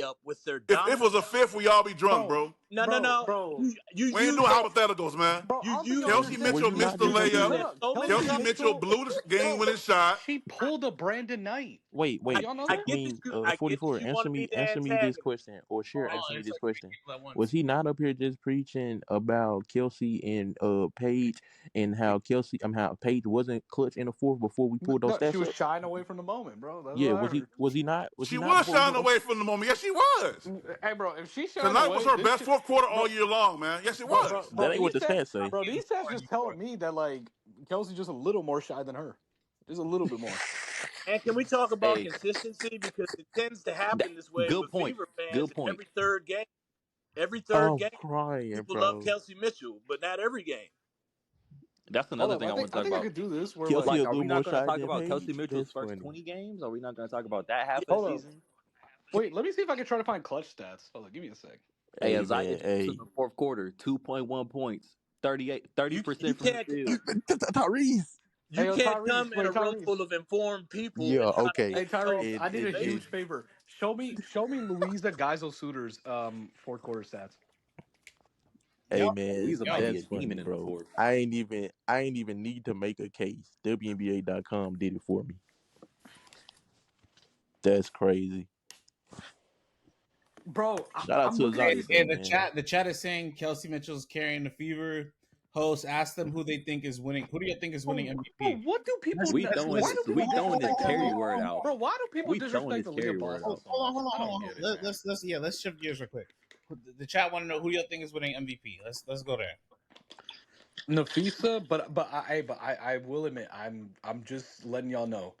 layup with their If it dominant. was a fifth, we all be drunk, Bro, bro. No. bro, You We ain't use doing that. hypotheticals, man. bro. You I don't think use y'all Kelsey Was understand. Mitchell he missed not the just No, layup. preaching? no, so many Kelsey Kelsey times. Mitchell Mitchell, blew the game bro. winning shot. She pulled a Brandon Knight. Wait, Like wait. y'all know I I that? get that mean, I get that 44. you want to be the Answer me this antagonist. question, or Hold sure, on, answer me it's this like three question. people at Was once. he not up here just preaching about Kelsey and Paige and how Paige wasn't clutch in the fourth before we pulled those No, she stats was up? shying away from the moment, bro. That's what Yeah, I heard. was he not? Was he She not was before we shying pulled those? away from the moment. Yes, she was. Hey, bro, if she's shying Tonight was away, her this best shit, fourth quarter all bro, year long, man. Yes, it was. That ain't what these the stats, stats say. bro, these stats just telling me that like Kelsey's just a little more shy than her, just a little bit more. And can we talk about Hey, consistency because it tends to that, happen this way good with point. Fever fans Good in point. every third I'm game, crying, people love bro. Kelsey Mitchell, but not every game. That's Hold another up, thing I want to I talk think I about. could do this. Where Kelsey like, a Like, are little we not more going to shy talk than about Kelsey Paige? Mitchell's That's first funny. 20 games? Are we not going to talk about that half of the hold up, season? wait, let me see if I can try to find clutch stats. Hold on, give me a sec. Hey, Hey Isaiah man, Jones in hey. the fourth quarter, 2.1 points, You 30% from the field. Tyrese. Hey, you yo, can't come Tyrese, in a wait, room full Tyrese. of informed people Yeah, and try to okay. Hey overtalk Tyrese, me I and need a It huge Vegas. favor. Show me Louisa Geisel Suter's fourth quarter stats. Hey Yo, man, Louisa yo, might be that's a funny, demon in the bro. fourth. I ain't even need to make a case. WNBA.com did it for me. That's crazy. Bro, Shout out I'm to looking at hey, Isaiah these. though, hey, the man. chat is saying Kelsey Mitchell's carrying the fever. Host asked them who they think is winning. Who do you think is winning Bro, MVP? what do people? We throwing Why this do Let's people we throwing this disrespect that Terry Leah? word out. Bro, why do people We throwing disrespect this the Leah Terry word Boston out. so much? I don't hold get it, on. man. Let's shift gears real quick. The chat want to know who do you think is winning MVP. Let's go there. Nafisa, but I will admit I'm just letting y'all know,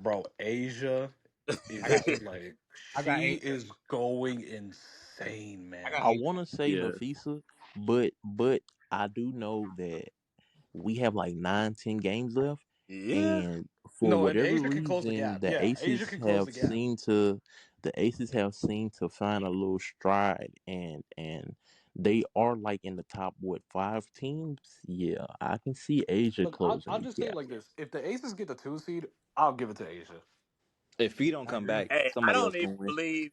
bro. Asia I got is like I got she eight. is going insane, I got man. I eight. wanna say Yeah. Nafisa, but I do know that we have like 9, 10 games left. Yeah. And for No, and whatever Asia can close the reason, gap. Yeah, Asia can close the gap. The Aces have seemed to find a little stride, and they are like in the top what 5 teams. Yeah, I can see Asia Look, closing I'll the just say it gap. like this: if the Aces get the 2 seed, I'll give it to Asia. If he don't I come agree. back, Hey, somebody else gonna win.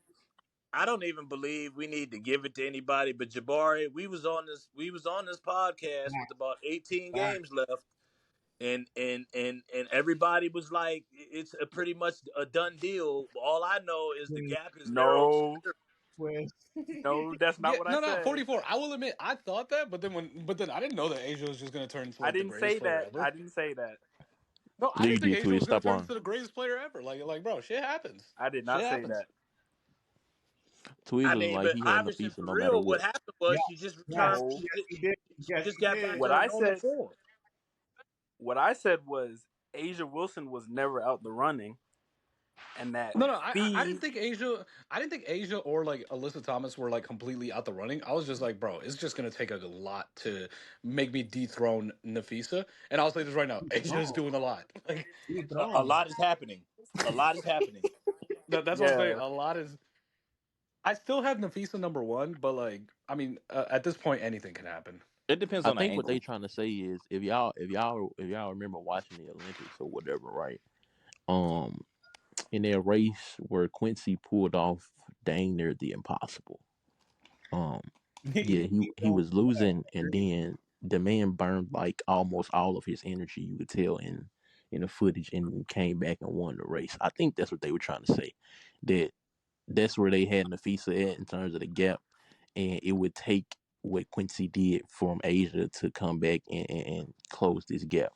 I don't even believe we need to give it to anybody but Jabari. We was on this podcast with about 18 Fact. games left, and everybody was like, it's a pretty much a done deal. All I know is the gap has narrowed No, Twist. no, that's not Yeah, what I no, said. 44. I will admit, I thought that, but then I didn't know that Asia was just gonna turn into I like the didn't greatest say player that. I ever. didn't say that. No, I Yeah, you didn't think did Asia tweet. was gonna Stop turn lying. into the greatest player ever. Like, shit happens. I did Shit not say happens. that. I Tweez was mean, like but he had obviously Nafisa for no matter real, what what. happened Yes, was she just returned. yes, No. yes, he did. She Yes, just he got back did. to What her I normal said form. what I said was Asia Wilson was never out the running and that No, I didn't Phee think Asia. I didn't think Asia or like Alyssa Thomas were like completely out the running. I was just like, bro, it's just gonna take a lot to make me dethrone Nafisa. And I'll say this right now, He's Asia is wrong. doing a lot. Like He's A wrong. lot is happening. A lot is happening. that's what I'm saying. yeah. A lot is. I still have Nafisa number one, but like, I mean, at this point, anything can happen. It depends I on the think what they angle. trying to say is if y'all remember watching the Olympics or whatever, right? In their race where Quincy pulled off dang near the impossible. Um, yeah, He he don't was do that. losing, and then the man burned like almost all of his energy. You could tell in the footage, and came back and won the race. I think that's what they were trying to say. That that's where they had Nafisa at in terms of the gap, and it would take what Quincy did from Asia to come back and close this gap.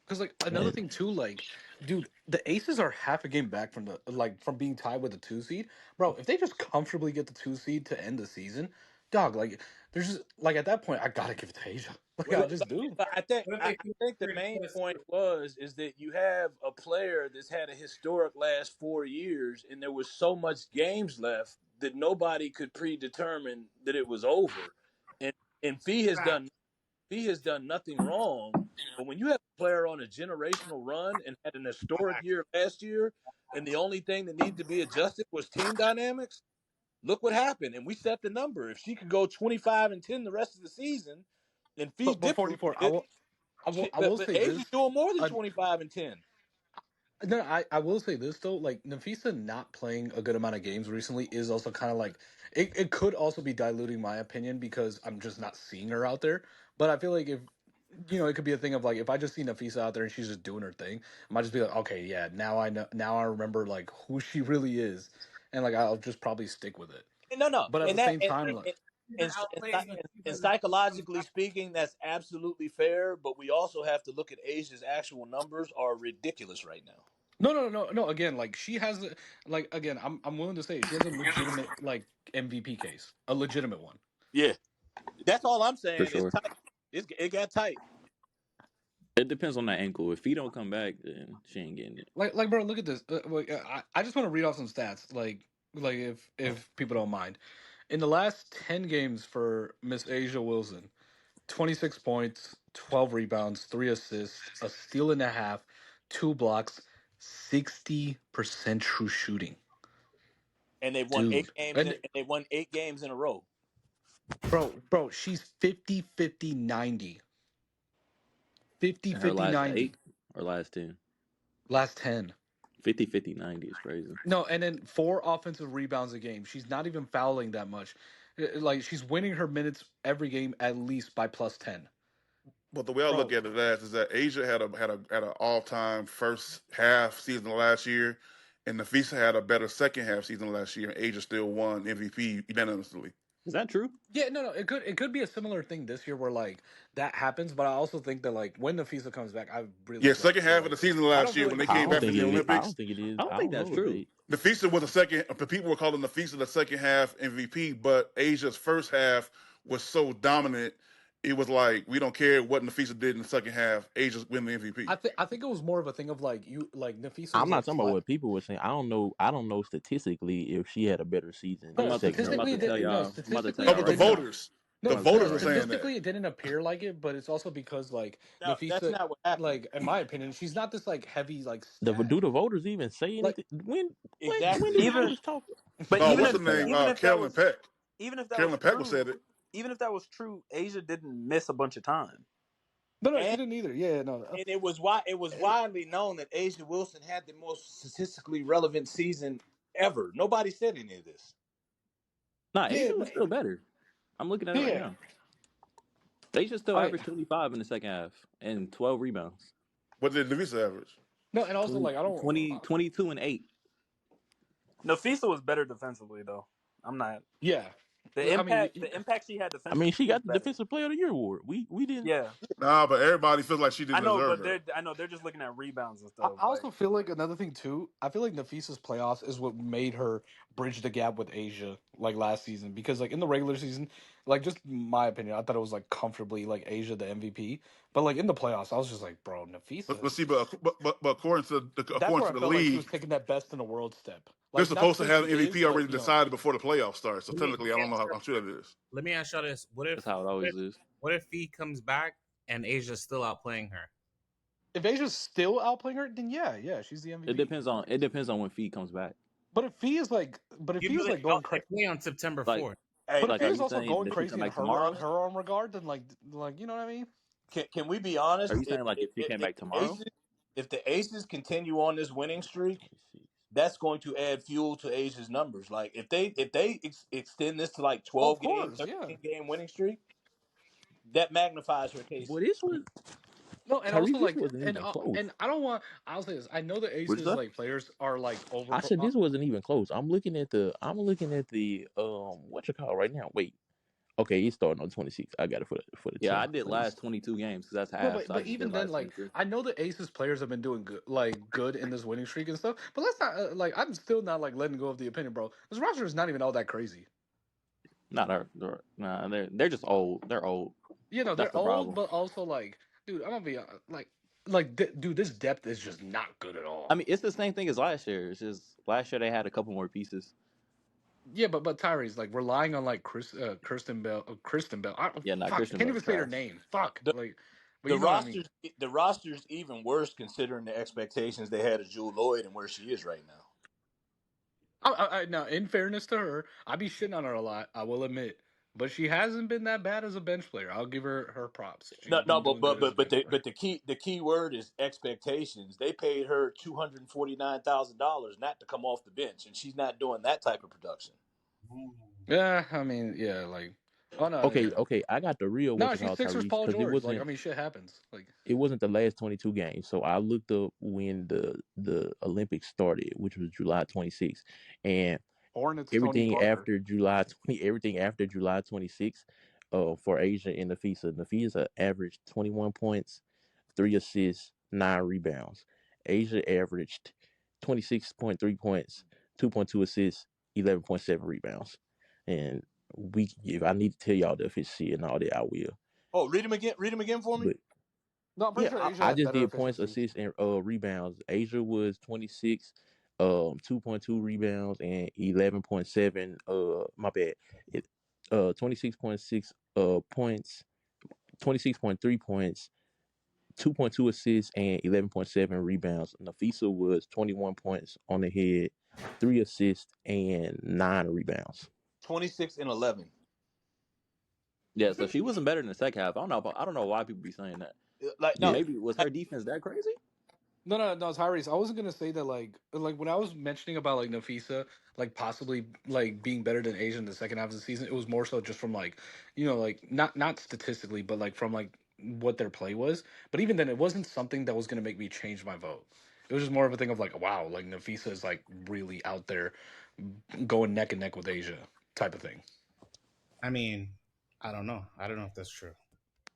Because like another And thing too, like, dude, the Aces are half a game back from the like from being tied with the 2 seed, bro. If they just comfortably get the 2 seed to end the season, dog, like, there's just like at that point, I gotta give it to Asia. Like, What I if, just do. But what if I they feel think the free to main put us point through? is that you have a player that's had a historic last 4 years, and there was so much games left that nobody could predetermine that it was over. And and Fact. Fee has done nothing wrong. But when you have a player on a generational run and had an historic Fact. year last year, and the only thing that needed to be adjusted was team dynamics, look what happened. And we set the number. If she could go 25-10 the rest of the season, and Fee But dipped a little 44, bit, I will say but Asia's this. doing more than Uh, 25-10. No, I will say this though, like Nafisa not playing a good amount of games recently is also kind of like it could also be diluting my opinion because I'm just not seeing her out there. But I feel like if it could be a thing of like if I just see Nafisa out there and she's just doing her thing, I might just be like, okay, yeah, now I know, now I remember like who she really is, and like I'll just probably stick with it. No, But at the and that same time, like, and psychologically speaking, that's absolutely fair. But we also have to look at Asia's actual numbers are ridiculous right now. no. Again, like she has, like again, I'm willing to say she has a legitimate like MVP case, a legitimate one. Yeah, that's all I'm for saying. It's sure. tight. It got tight. It depends on that ankle. If he don't come back, then she ain't getting it. Like, bro, look at this. I just want to read off some stats, like if people don't mind. In the last 10 games for Miss Asia Wilson, 26 points, 12 rebounds, 3 assists, a steal and a half, 2 blocks, 60% true shooting, And they've won dude. And and they won 8 games in a row. bro, she's 50-50-90, And her last 50-50-90, 8 or last 10. last 10. 50-50-90 is crazy. No, and then 4 offensive rebounds a game. She's not even fouling that much. Like she's winning her minutes every game at least by +10. But the way I look Bro, at it is that Asia had an all time first half season last year, and Nafisa had a better second half season last year, and Asia still won MVP unanimously. Is that true? yeah, no, it could be a similar thing this year where like that happens, but I also think that like when Nafisa comes back, I really Yeah, don't second feel half of like the season I last don't year feel when like they I came don't back think from the it is. I Olympics, don't think it is. I don't I think don't that's know if true. they. Nafisa was the second. People were calling Nafisa the second half MVP, but Asia's first half was so dominant. It was like we don't care what Nafisa did in the second half. Asia's winning the MVP. I think it was more of a thing of like Nafisa I'm was not like talking about what people were saying. I don't know. I don't know statistically if she had a better season in no, the second I'm half about statistically to than tell Nafisa. no, y'all. I'm about to tell statistically No, y'all it but the right didn't. now. voters, I'm the No, about to tell voters y'all were right now. saying that. statistically, it didn't appear like it, but it's also because like No, that's Nafisa, not what happened. like in my opinion, she's not this like heavy like The stat. do the voters even say Like, anything? When Exactly. do the Even voters talk? but No, even what's if the name? even if that Carolyn was Peck. even if that was Carolyn Peck true, said it. even if that was true, Asia didn't miss a bunch of time. no, she And didn't either. Yeah, no, it was widely known that Asia Wilson had the most statistically relevant season ever. Nobody said any of this. Nah, yeah, Asia was still better. I'm looking at it right yeah. now. Asia still I averaged 25 in the second half and 12 rebounds. What did Nafisa average? no, and also 20, like I don't. 22 and 8. Nafisa was better defensively though. I'm not Yeah, the I mean, impact she had I mean, defensively she was got the better. defensive player of the year award. We didn't. Yeah, Nah, but everybody feels like she I didn't know, deserve but it. I know they're just looking at rebounds and I stuff. Like also feel like another thing too. I feel like Nafisa's playoffs is what made her bridge the gap with Asia like last season because like in the regular season, like just my opinion, I thought it was like comfortably like Asia the MVP, but like in the playoffs, I was just like, bro, Nafisa Let's see, is. but That's according where to I the felt like she league, was taking that best in the world step. they're Like, not to supposed to say have she an MVP is, but already decided before the playoffs start. So Let me technically, I don't know how I'm sure that is. let me ask y'all this: That's how it always is. what if Phee comes back and Asia's still outplaying her? if Asia's still outplaying her, then yeah, she's the MVP. It depends on when Phee comes back. But if You Fee know is like going they crazy, play on September Like 4th. but Hey, if like Fee are is you also saying going that she come crazy in back her tomorrow? her own regard, then like you know what I mean? can we be honest? Are you saying like if she came back tomorrow? If the Aces continue on this winning streak, Let me see. that's going to add fuel to Asia's numbers. Like if they extend this to like Oh, of 12 game, course, yeah. 13 game winning streak, that magnifies her case. Boy, this was No, and also Tyrese. This like, wasn't even close. and I don't want. I'll say this. I know the What'd Aces you say? like players are like over. I said this wasn't even close. I'm looking at the what you call right now. Wait. Okay, it's starting on 26. I got it for the Yeah, I 10th. did Let me last see. 22 games because that's No, half. but So I just did even then, last like 22. I know the Aces players have been doing good, like good in this winning streak and stuff. But let's not like I'm still not like letting go of the opinion, bro. This roster is not even all that crazy. Not our, nah, they're just old. They're old. You know, That's they're the old, problem. but also like, dude, I'm gonna be dude, this depth is just not good at I all. mean, it's the same thing as last year. It's just last year they had a couple more pieces. Yeah, but Tyrese like relying on like Kristen Bell. Yeah, not Fuck, I Christian can't Bell's even say her trash. name. Fuck, The like, but the you know what I mean. roster's even worse considering the expectations they had of Jewel Lloyd and where she is right now. Now, in fairness to her, I be shitting on her a lot. I will admit, but she hasn't been that bad as a bench player. I'll give her props. No, She's no, been doing good as a bench player. but the key word is expectations. They paid her $249,000 not to come off the bench, and she's not doing that type of production. Yeah, I mean, yeah, like, oh no, Okay, yeah, okay, I got the real what no, you she's call Sixers Tyrese Paul because George. Like, I mean, shit happens. Like, it wasn't the last 22 games. So I looked up when the Olympics started, which was July 26th, and Hornets Tony everything Parker. after July 20, everything after July 26th, for Asia and Nafisa. Nafisa averaged 21 points, 3 assists, 9 rebounds. Asia averaged 26.3 points, 2.2 assists, 11.7 rebounds. And if I need to tell y'all the efficiency and all that, I will. Oh, read him again. Read him again for me. But No, I'm pretty yeah, sure Asia I had just better did points, efficiency. assists, and rebounds. Asia was 26, 2.2 rebounds and 11.7. My bad. 26.6 points, 26.3 points, 2.2 assists, and 11.7 rebounds. Nafisa was 21 points on the head, 3 assists, and 9 rebounds. 26 and 11. Yeah, so she wasn't better in the second half. I don't know why people be saying that. Like Or no, Yeah, maybe was her defense that crazy? No, Tyrese. I wasn't gonna say that like when I was mentioning about like Nafisa like possibly like being better than Asia in the second half of the season, it was more so just from like like not statistically, but like from like what their play was. But even then, it wasn't something that was gonna make me change my vote. It was just more of a thing of like, wow, like Nafisa is like really out there going neck and neck with Asia type of thing. I mean, I don't know. I don't know if that's true.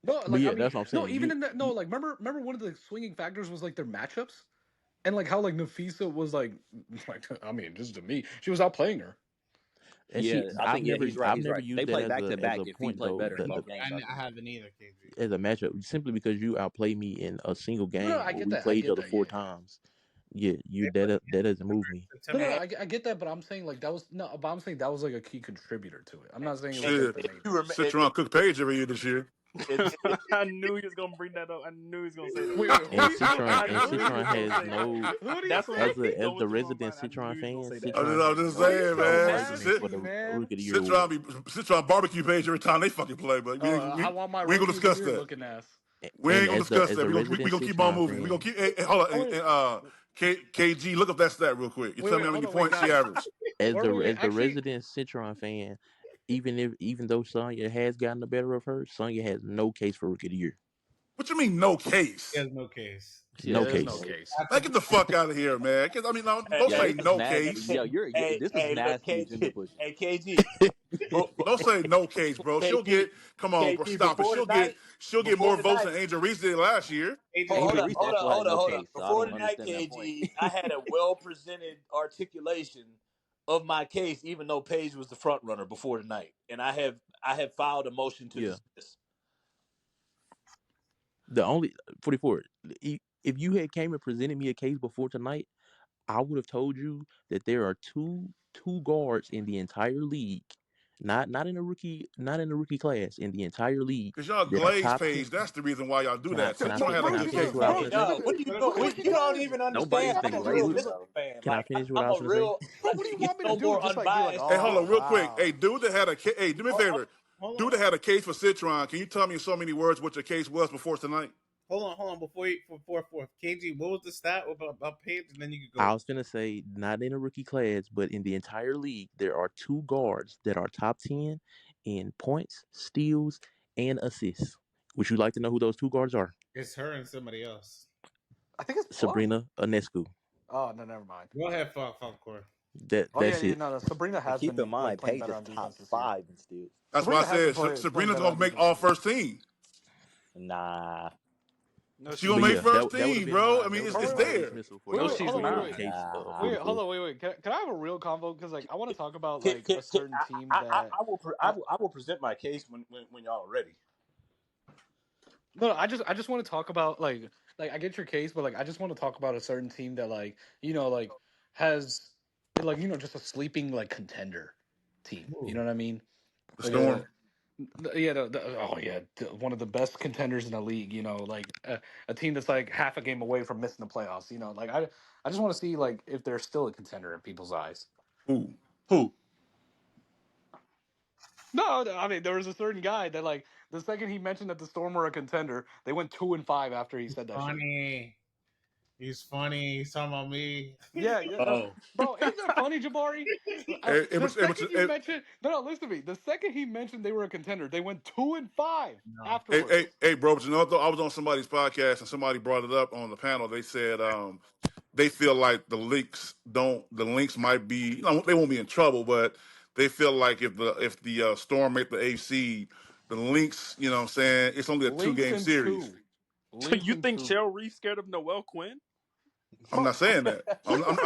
No, but like I yeah, mean, that's what I'm no, saying. even in that, no, like remember one of the swinging factors was like their matchups. And like how like Nafisa was like I mean, just to me, she was outplaying her. And Yeah, I I've think never he's right. He's right. They used that play back to as back a if he point played though. better in both games, I I think. haven't either, KG. As a matchup simply because you outplay me in a single No, game I where get we that. play I each get other that. four Yeah. times. Yeah, They put that doesn't move me. September. I get that, but I'm saying like that was no, but I'm saying that was like a key contributor to it. I'm not saying it was and like Shit, the main you thing. rem- Citron cooked Paige every year this year. it I knew he was gonna bring that up. I knew he was gonna say that. Wait, who And do you think? Citron I and knew he Citron was gonna has say that. no Who do you That's what think? that as was the in my resident mind. I knew Citron he was gonna fan, say that. I'm Citron just, I'm has just Why are you no saying, so man. argument for nasty, the man? Rookie of the Year Citron, award. Citron barbecue Paige every time they fucking play, but I want my we ain't gonna rookie of the discuss year that. looking ass. We ain't And gonna discuss as that. the We resident gonna keep on Citron moving. We gonna fan, keep. Hey, hold Oh on. wait, KG, look up that stat real quick. You tell me how hold many on, wait, points she guys. averaged. Wait. as the Actually, resident Citron fan, even though Sonya has gotten the better of her, Sonya has no case for Rookie of the Year. What you mean, no He case? has no case. Yeah, yeah, No there's no no case. case. case. Like, get the fuck out of here, man. 'Cause, I mean, no, hey, don't Yeah, say this hey, is no nasty. case. Yo, hey, hey, this is hey, look, nasty agenda KG, pushing. hey, KG, Don't say no case, bro. She'll KG, get. Come on, bro. KG. Stop it. She'll get Before more the votes night. than Angel Reese did last year. Angel Hold Reese hold also up, had hold up, no hold up. case, so I Before don't the night, understand that point. KG, I had a well presented articulation of my case, even though Paige was the front runner before the night, and I have filed a motion to Yeah. dismiss. The only 44. If you had came and presented me a case before tonight, I would have told you that there are two guards in the entire league, not in the rookie class, in the entire league Cause y'all that are glaze top 10. Paige. That's the reason why y'all do that. Can I Citron fin- had can a I good finish year. what I was Hey, gonna say? no, what do you What what, is you don't even Nobody's understand? I'm been a real glazing Pistons though. fan. Can I Like finish what I I'm was a gonna say? real. I What do you get want me to no do? more Just like be like, unbiased Hey, than hold oh on, real you. quick. Hey, wow. dude that had a hey, do me a hold on, favor. hold Dude on, that had a case for Citron. Can you tell me in so many words what your case was before tonight? hold on. Before you for KG, what was the stat about Paige? And then you could I go. was gonna say not in a rookie class, but in the entire league, there are two guards that are top 10 in points, steals, and assists. Would you like to know who those two guards are? It's her and somebody else. I think it's Plum. Sabrina Ionescu. Oh no, never mind. Go ahead, Falcor. Oh yeah, That's it. no. Sabrina And has keep in been like mind, playing Paige better is on top defense this year. 5 in steals. That's why I Sabrina has been said playing Sabrina's better on gonna make defense all this year. first team. Nah, No, She she's gonna But make yeah, not. first that would have team, been bro. my I mean, Oh it's wait, there. dismissal for No, your she's hold on, not. wait. nah. Wait, hold Fool. on, wait. Can I have a real convo? Because like I want to talk about Can, like can, a can, certain team that I will present my case when y'all are ready. no, I just want to talk about like I get your case, but like I just want to talk about a certain team that like like has like just a sleeping like contender team. You Ooh. know what I mean? The Like storm. yeah, oh yeah, one of the best contenders in the league. Like a team that's like half a game away from missing the playoffs. Like I just want to see like if they're still a contender in people's eyes. Who? Who? No, I mean there was a certain guy that like the second he mentioned that the Storm were a contender, they went 2-5 after he said that shit. Funny. He's funny. He's talking about me. Yeah, yeah, Oh, bro, ain't that funny, Jabari? The second you mentioned, no, listen to me. The second he mentioned they were a contender, they went 2-5 No. Hey, afterwards. hey, bro, but you know, I was on somebody's podcast and somebody brought it up on the panel. They said they feel like the Lynx might be, they won't be in trouble, but they feel like if the Storm make the AC, the Lynx, you know what I'm saying, it's only a Links 2-game in series. two, So links you in think two, Cheryl Reeve scared of Noel Quinn? I'm bro. not saying that. No, I'm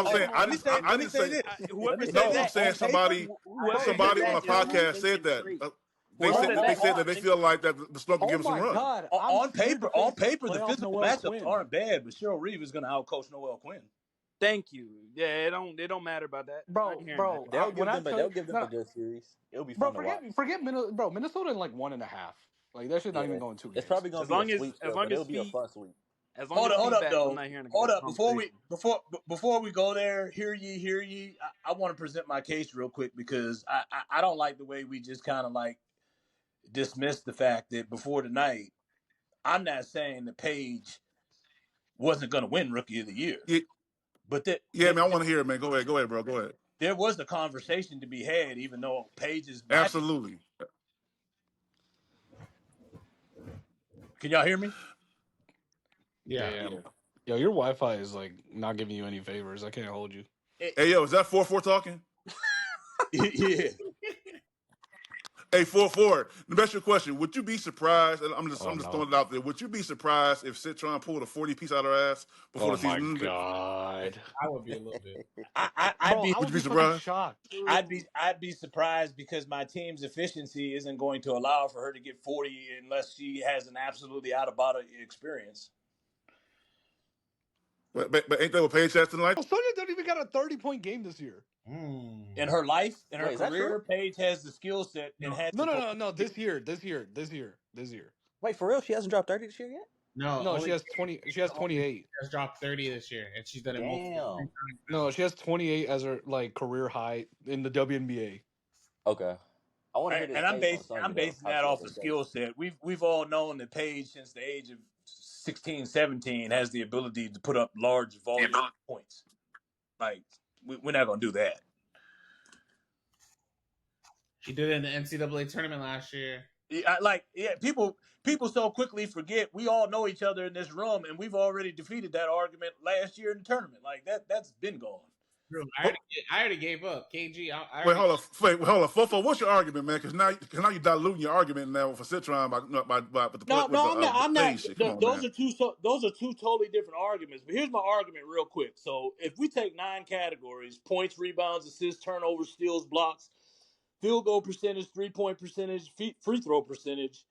Hey, saying let me say. I Let me didn't say say. this. Whoever Let said me No, I'm say that, saying on paper. whoever said somebody on a that On, Cheryl podcast Reeve said thinking that. straight. They on, Whoever said said they that on, said Cheryl that they thinking feel like straight. that the Storm could Oh give us a my run. God, I'm scared to on face paper, the playoff physical Noel matchups Quinn. aren't bad, but Cheryl Reeve is going to outcoach Noel Quinn. Thank you. Yeah, it don't matter about that. I ain't Bro, hearing that. bro, when I tell They'll you, give them a no, good series. It'll be bro, fun to watch. Minnesota in like 1.5. Like that shit not even Yeah, going two it's games. probably gonna As be a long sweep as still, but long it'll as be a Phee fun sweep. Hold up, back, I'm though. not hearing Hold that up conversation. before we go there. Hear ye. I want to present my case real quick because I don't like the way we just kind of like dismiss the fact that before tonight, I'm not saying that Paige wasn't going to win Rookie of the Year, Yeah, but that yeah, man. I want to hear it, man. Go ahead, bro. Go ahead. there was a conversation to be had, even though Paige is my. Absolutely. Can y'all hear me? Yeah. Damn. Yo, your Wi-Fi is like not giving you any favors. I can't hold you. It, Hey, yo, is that 4-4 talking? yeah. Hey, 4-4. That's your question. Would you be surprised? And Oh I'm just no. throwing it out there. Would you be surprised if Citron pulled a 40 piece out of her ass before Oh the my season ended? God. I would be a little bit. I'd Bro, be I Would would you be be fucking surprised? shocked. I'd be surprised because my team's efficiency isn't going to allow for her to get 40 unless she has an absolutely out of body experience. But ain't that what Paige has tonight? Oh, Sonya don't even got a 30-point game this year. In Mm. her life, in her Wait, is that true? career, Paige has the skill set and No, has No, the no, no, no. prolific. This year. Wait, for real? She hasn't dropped 30 this year yet? no, No, she only has 20. She has only 28. has dropped 30 this year, and she's done it multiple Damn. times No, now. she has 28 as her like career high in the WNBA. Okay. I want to hear this And take on I'm Sonya though. basing How that she has off her of 30. skill set. We've all known that Paige, since the age of 16, 17, has the ability to put up large volume points. Like we're not gonna do that. She did it in the NCAA tournament last year. People so quickly forget we all know each other in this room, and we've already defeated that argument last year in the tournament. Like that's been gone. Bro, Ho- I already gave up. KG, I Wait, already. hold on. Fofo, what's your argument, man? Because now you're diluting your argument now for Citron with No, I'm not. the I'm not. Paige shit. Come on, Those man. are those are two totally different arguments. But here's my argument, real quick. So if we take 9 categories: points, rebounds, assists, turnovers, steals, blocks, field goal percentage, 3-point percentage, free throw percentage.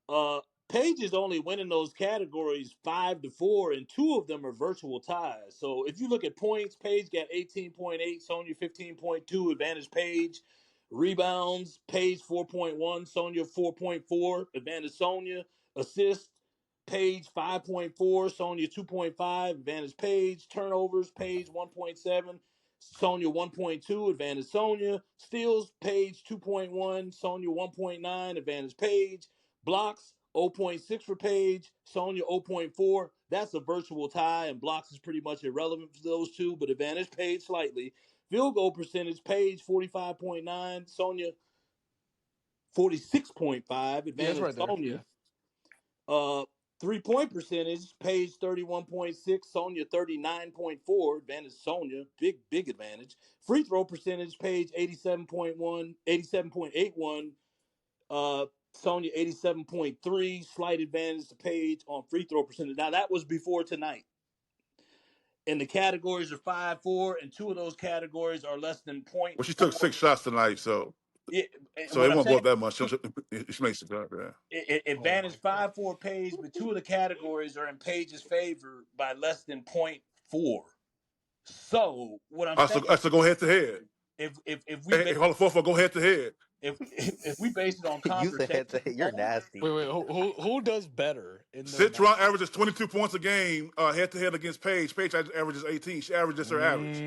Uh, Paige is only winning those categories 5-4, and 2 of them are virtual ties. So if you look at points, Paige got 18.8, Sonia 15.2, advantage Paige. Rebounds, Paige 4.1, Sonia 4.4, advantage Sonia. Assist, Paige 5.4, Sonia 2.5, advantage Paige. Turnovers, Paige 1.7, Sonia 1.2, advantage Sonia. Steals, Paige 2.1, Sonia 1.9, advantage Paige. Blocks, 0.6 for Paige, Sonya 0.4. That's a virtual tie, and blocks is pretty much irrelevant for those two, but advantage Paige slightly. Field goal percentage, Paige 45.9, Sonya 46.5, Yeah, it's advantage right there. Sonya. Yeah. 3-point percentage, Paige 31.6, Sonya 39.4, advantage Sonya, big advantage. Free throw percentage, Paige 87.81, Sonya 87.3, slight advantage to Paige on free throw percentage. Now that was before tonight. And the categories are 5-4, and 2 of those categories are less than Well, she 0.4. took 6 shots tonight, It, so what it I'm won't go saying, up that much. She makes it up, yeah. Oh advantage my God. 5-4 Paige, but 2 of the categories are in Paige's favor by less than 0.4. So what I'm saying, So go head to head. if we Hey, hold on, Fofo, go head to head. if we base it on You said head to conversation head. You're alone, nasty. Wait. Who does better in their Citron matchup? averages 22 points a game head to head against Paige. Paige averages 18. She averages her average.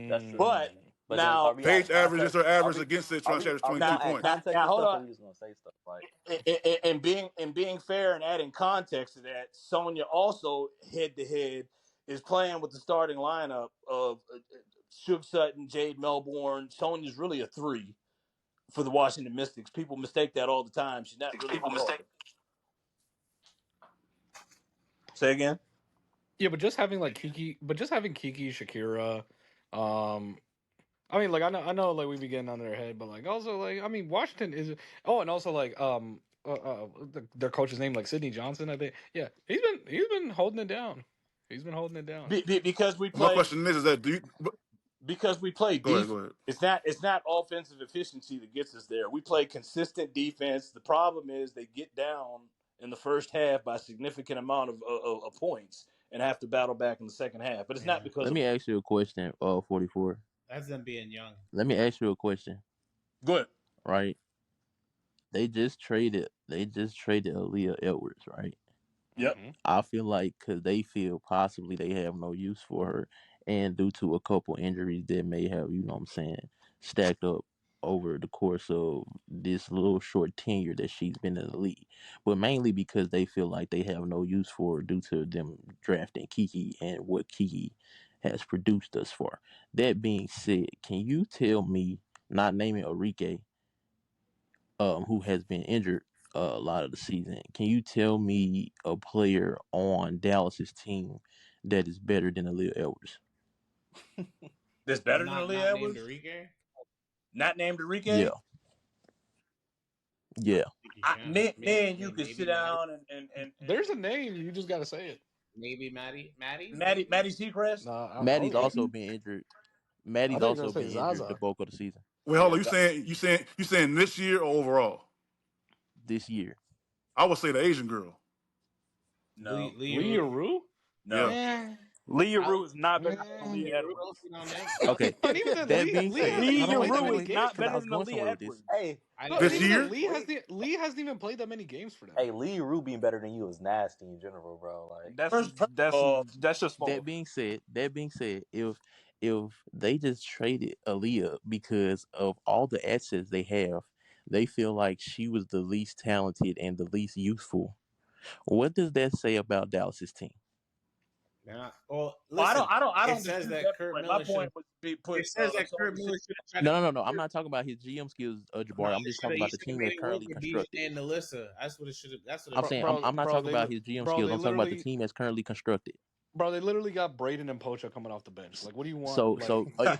That's true. but Mm. But then, Now, are we Paige adding averages context? her Are average we against it, are trying to we average are we 22 gonna now, add points. context now, to hold stuff, or on. are we just gonna say stuff like? And being fair and adding context to that, Sonya also head to head is playing with the starting lineup of Suge Sutton, Jade Melbourne. Sonya's really a three for the Washington Mystics. People mistake that all the time. She's not really a People four. mistake. Say again. Yeah, but just having like Kiki, Shakira, um, I mean, like I know, like we be getting on their head, but like also, like I mean, Washington is. Oh, and also like their coach's name, like Sidney Johnson, I think. Yeah, he's been holding it down. He's been holding it down. Because we My play question is that do you because we play go ahead, defense. go ahead. It's not offensive efficiency that gets us there. We play consistent defense. The problem is they get down in the first half by a significant amount of points and have to battle back in the second half. But it's not Yeah, because Let of me ask you a question, 44. that's them being young. Let me ask you a question, good. right? They just traded Aaliyah Edwards, right? Yep. Hmm. I feel like because they feel possibly they have no use for her, and due to a couple injuries that may have, what I'm saying, stacked up over the course of this little short tenure that she's been in the league, but mainly because they feel like they have no use for her due to them drafting Kiki and what Kiki has produced thus far. That being said, can you tell me, not naming Enrique, who has been injured a lot of the season. Can you tell me a player on Dallas's team that is better than Aaliyah Edwards? That's That's better than not Aaliyah named Edwards. Enrique. Not named Yeah, Enrique. I yeah. don't think you can. Me and you could sit Maybe Maddie. down and There's a name, you just gotta say it. Maybe Maddie. Maddie Maybe. Seacrest. Nah, I Maddie's was. also been injured. I Maddie's think you're also gonna say been injured the Zaza. bulk of the season Wait, hold Yeah. on. You saying this year or overall? this year. I would say the Asian girl. No. Lee Leah Rue. Rue? Yeah. No. Eh, Leah I Rue is not better than Man. Lee Aaliyah Rue Edwards. don't sit on them. Okay. But even then, That being Lee said, hold hasn't on, Leah played wait, that wait, Rue many is wait, games not for because I better was than them. going Aaliyah somewhere with this. Edwards. Hey, I No, didn't but This say even then, year? that. Lee hasn't even played that many games for them. hey, Lee Rue being better than you is nasty in general, bro. Like, That's First of that's all, that's just That false. being said, if they just traded Aaliyah because of all the assets they have, they feel like she was the least talented and the least useful. What does that say about Dallas's team? Yeah. Well, well, listen. I It don't says dispute that that Kurt point. My Miller should point have. was to be It put says that Kurt Sonya Miller said. should have tried to No, no, get no, no. I'm her. not talking about his GM skills, No, Jabari. I'm just talking he about the should have team made that's it work currently with BJ constructed. and Alyssa. That's what it should have. That's what it I'm should saying have been. I'm not talking about his GM skills. They I'm talking about the literally, team that's currently constructed. they literally got Braden and Pocha coming off the bench. Like, what do you want? So Like, so uh,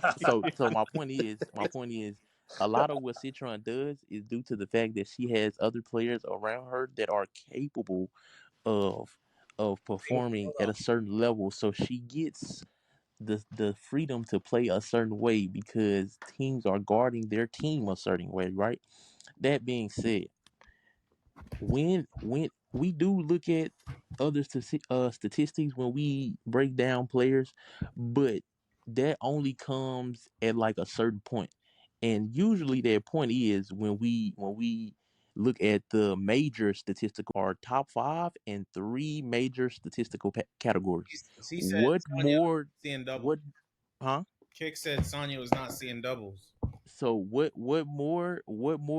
so my point is a lot of what Citron does is due to the fact that she has other players around her that are capable of performing at a certain level. So she gets the freedom to play a certain way because teams are guarding their team a certain way, right? That being said, when we do look at other statistics when we break down players, but that only comes at like a certain point, and usually that point is when we look at the major statistical our top five and three major statistical categories. He said What Sonya more? seeing double. What? Huh? Kick said Sonya was not seeing doubles. So what more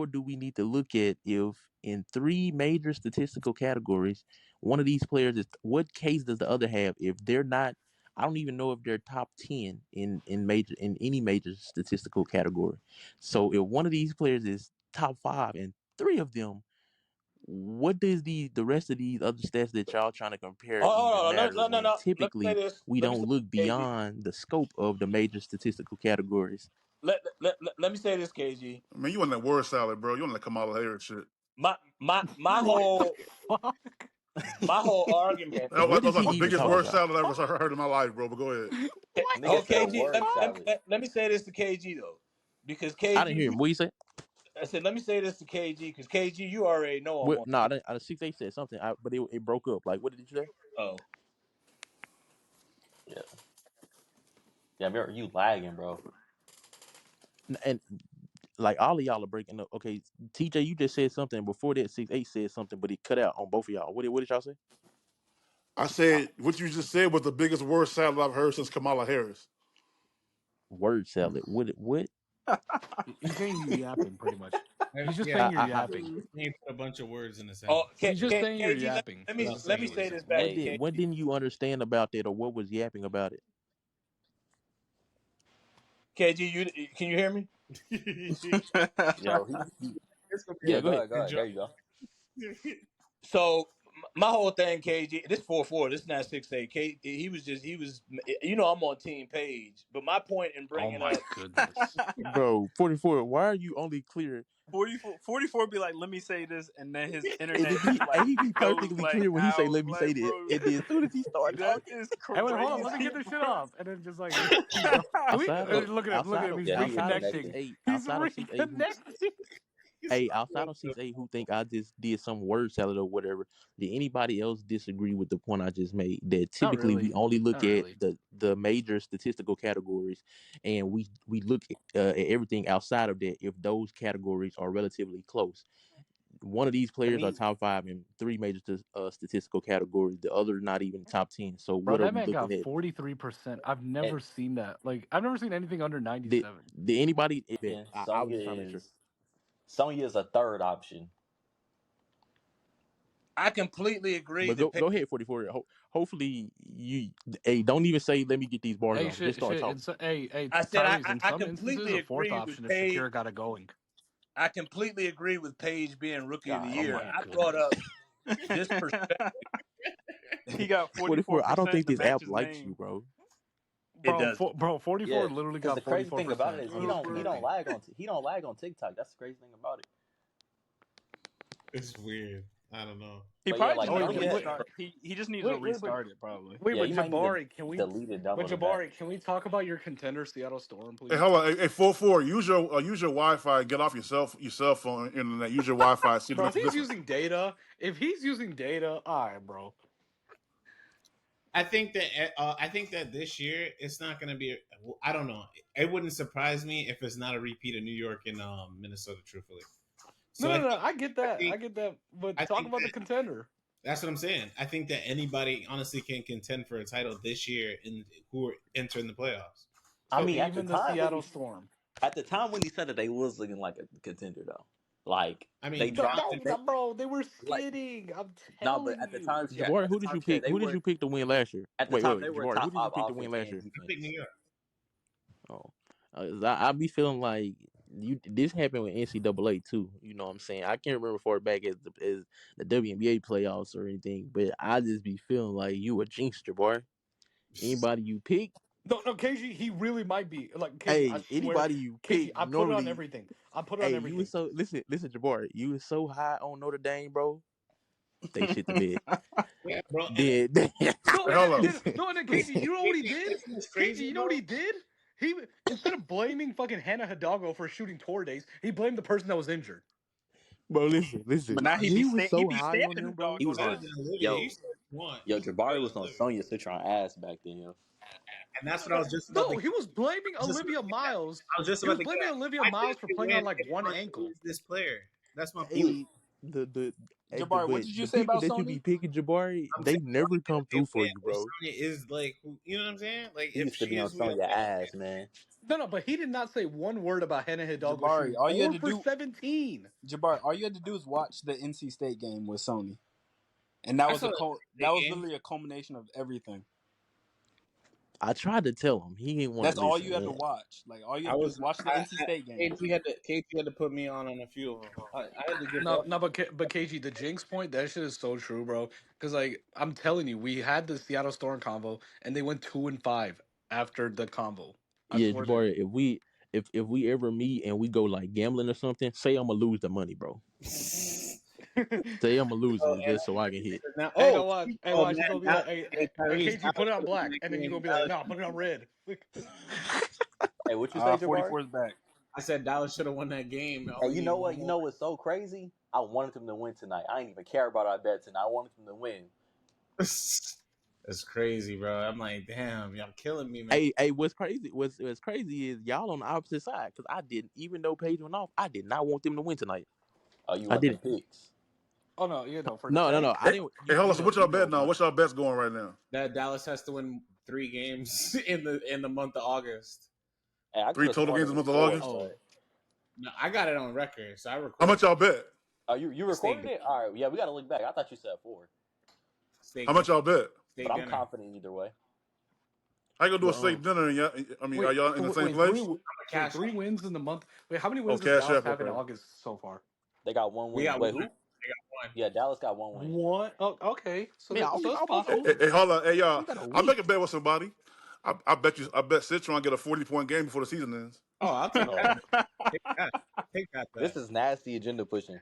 do we need to look at if in three major statistical categories, one of these players is what case does the other have if they're not, I don't even know if they're top 10 in any major statistical category. So if one of these players is top 5 and three of them, what does the rest of these other stats that y'all trying to compare even Oh, matter no, no, when no. Let me say typically this. we Let me don't say look this, KG. beyond the scope of the major statistical categories? Let me say this, KG. I mean, you want that word salad, bro. You want that Kamala Harris shit. My what the whole fuck? argument. What That's is he like the even biggest talking word about? salad I've ever heard in my life, bro. But go ahead. What nigga Oh, said the KG. word fuck? salad. Let me say this to KG though, because I didn't hear KG. him. What you say? I said let me say this to KG because KG, you already know I'm What? on. No, I didn't. 6 8 said something, but it broke up. Like, what did you say? Oh, Yeah, yeah. You lagging, bro. And like all of y'all are breaking up. Okay, TJ, you just said something before that. 6 8 said something, but it cut out on both of y'all. What did y'all say? I said what you just said was the biggest word salad I've heard since Kamala Harris. Word salad. What? He's saying you're yapping, pretty much. He's just Yeah, saying you're I yapping. he put a bunch of words in a Oh, sentence. He's just saying you're KG, yapping. let me Without let saying me what he say said. this back to Hey, what KG. didn't you understand about that, or what was yapping about it? KG, can you hear me? yo, It's gonna be Yeah, yeah. go Go ahead. ahead, go ahead. There you go. So my whole thing, KG, this 4-4, this is not 6-8. He was, I'm on Team Page, but my point in Oh bringing my up, goodness. Bro, 44. Why are you only clear? 44 be like, let me say this, and then his And internet it just be like he be goes perfectly like clear when he say, out. "Let me say Like, this," bro, and then as soon as he start that talking, is Hey, wait, hold on. Let me crazy, get this shit bro. off, and then just like keep going. outside of Look at him. Look at outside him. of He's Yeah, he was outside of reconnecting. connecting. 6'8", He's outside of 6'8", who reconnecting. hey, outside of 6'8", who think I just did some word salad or whatever. Did anybody else disagree with the point I just made? That Not typically we really. only look Not at really. the major statistical categories, and we look at everything outside of that if those categories are relatively close. One of these To players are me, top five in three major statistical categories. The other not even top 10. So Bro, what are that we man got looking at? 43%. I've and, never seen that. Like, I've never seen anything under Did 97. did anybody? and I was just trying to make sure. Sonya is a third option. I completely agree But that go ahead, 44. Hopefully you. Hey, don't even say let me get these bars Hey, off. Just start shit. talking. Hey, I said Tyrese. In I some instances, completely a fourth agree with option if Paige. Shakira got it going. I completely agree with Paige being Rookie of the God Oh Year. my damn. I brought up goodness. this perspective. He got 44. I don't 44% think to this match app his likes you, name. bro. It doesn't. Bro, 44 Yeah, literally because the got crazy thing about 44%. it is What up, he bro? don't lag on he don't lag on TikTok. That's the crazy thing about it. It's weird. I don't know. He But yeah, probably like just Oh needs wait, to Sonya, restart. He just needs to wait, restart it probably. yeah, but you might need to Jabari, can we? delete it, But download it back. Jabari, can we talk about your contender, Seattle Storm, Hey, please? hold on. Hey, 4-4. Use your Wi-Fi. Get off your cell phone internet. Use your Wi-Fi. See the Bro, if he's difference. using data, all right, bro. I think that this year it's not going to be. I don't know. It wouldn't surprise me if it's not a repeat of New York and Minnesota. Truthfully, No, so no, no. I get I that. I think get that. But I talk think about the that contender. that's what I'm saying. I think that anybody honestly can contend for a title this year in who are entering the playoffs. I So mean, even the Seattle Storm. at the time when he said it, they was looking like a contender though. Like I they mean, No, dropped Jonathan, they no, bro. They were like skidding. I'm no, but telling at the you. time, yeah, Jabari, at the who did time, you yeah, pick? they Who did were you pick to win last year? at the time Wait. they were a Jabari, who top did you five pick to win offense last and year? I picked New defense. York. Oh, I be feeling like you. This happened with NCAA too. You know what I'm saying? I can't remember far back as the WNBA playoffs or anything, but I just be feeling like you a jinxer, boy. Anybody you pick, No, no, KG. He really might be like KG. I hey, swear, anybody you KG. pick, I put it on normally, everything. I put it on hey, you was everything. so listen, Jabari, you was so high on Notre Dame, bro. They shit the bed. Yeah, bro. And Then, No, Hey, and hold then, up. listen, no, and then KG. listen, You know what he did? this is KG. crazy, You know what bro. he did? He instead of blaming fucking Hannah Hidalgo for shooting tour days, he blamed the person that was injured. bro, listen. But now He was he so be high on stamping them, the bro. He dog was on Better on than ass. Olivia. He yo said one. He yo was better Jabari than was on Olivia, Sonya Citron ass back then. Yo. and that's what I was just about to. No, he was blaming I was just about Olivia to get that. Miles. I was just He about was to get blaming that. Olivia I Miles think for they playing win on like if one Sonya ankle. is this player. That's my He point. was Hey, Jabari, what but did you the say people about that you be Sony? picking, Jabari, I'm they saying never come they through for win you, if bro. Sonya is like, you know what I'm saying? Like he if used to she be on is who Sonya everybody ass, thinks. man. No, no, but he did not say one word about Hannah Hidalgo Jabari, shooting all you had 4 to for do 17. Jabari, all you had to do is watch the NC State game with Sony. And that I was saw a the that big was game. literally a culmination of everything. I tried to tell him. He didn't want to That's all listen, you had to man. watch. Like all you I had to do is was watch the NC State game. KT had to put me on a few of them. I had to give No, up. no, but KG, the Jinx point, that shit is so true, bro. Because like I'm telling you, we had the Seattle Storm convo, and they went 2-5 after the convo. I Yeah, swear to Jabari, if we ever meet and we go like gambling or something, say I'm gonna lose the money, bro. God. Say I'm gonna lose Oh, it and just so I can hit. now, Hey, no, watch. Hey, oh watch. You're man, gonna be now, like, hey, hey hey, Tyrese, KG, put Dallas it on should have won black, that and then you're game. gonna be like, no, put it on red. Hey, what you say, Jabari? 44 is back. I said Dallas should have won that game. All Hey, we you need know one what? You more. know what's so crazy? I wanted them to win tonight. I didn't even care about our bet tonight. I wanted them to win. That's crazy, bro. I'm like, damn, y'all killing me, man. Hey, what's crazy is y'all on the opposite side because I didn't even though Page went off. I did not want them to win tonight. Oh, you I want them didn't. picks? Oh no, you know, for the No. tank. I Hey, didn't. hey, hold on. So what y'all You know betting on? my. What's y'all bets going right now? That Dallas has to win 3 games in the month of August. Hey, I could Three have total sworn games it in the was month of four, August. Oh but no, I got it on record, so I How recorded. much y'all bet? you Steak, recorded it? All right, yeah, we got to look back. I thought you said 4, How steak much dinner, y'all bet? but steak I'm dinner. confident either way. How you gonna do a But steak dinner? And are Wait, y'all in so the same wait, place? Cash three wins in the month. Wait, how many Oh, wins does Cash Dallas App. have in Okay. August so far? They got 1 we win. got Wait, one. who? We got one. Yeah, Dallas got 1 win. What? Oh, okay. So man, so it's almost Hey, possible. hey, over. hey, hold on. Hey, y'all. We got a I'll make week. a bet with somebody. I bet you. I bet Citron get a 40-point game before the season ends. Oh, I'll take Oh, that. Take that. Take that. this is nasty agenda pushing.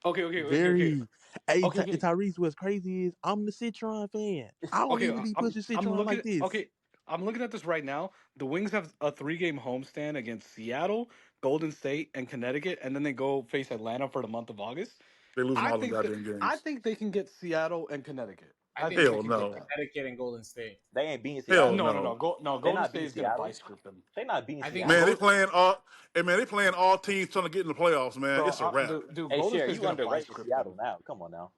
Very. Hey, Okay. Tyrese, what's crazy is I'm the Citron fan. I don't Okay, need to be I'm pushing I'm Citron looking like at this. okay. I'm looking at this right now. The Wings have a 3-game homestand against Seattle, Golden State, and Connecticut, and then they go face Atlanta for the month of August. They losing I all them think that goddamn I games. think they can get Seattle and Connecticut. I I think think they Hell can get no. that. Connecticut and Golden State. They ain't beating Hell Seattle. no. They Golden not State beating is gonna Seattle. vice grip them. They not beating I think Man, Seattle. they Golden. playing all. Hey man, they playing all teams trying to get in the playoffs. Man, Bro, it's a wrap. dude, Hey, Golden Sher, State's you gonna vice underrated grip Seattle them. now. Come on now.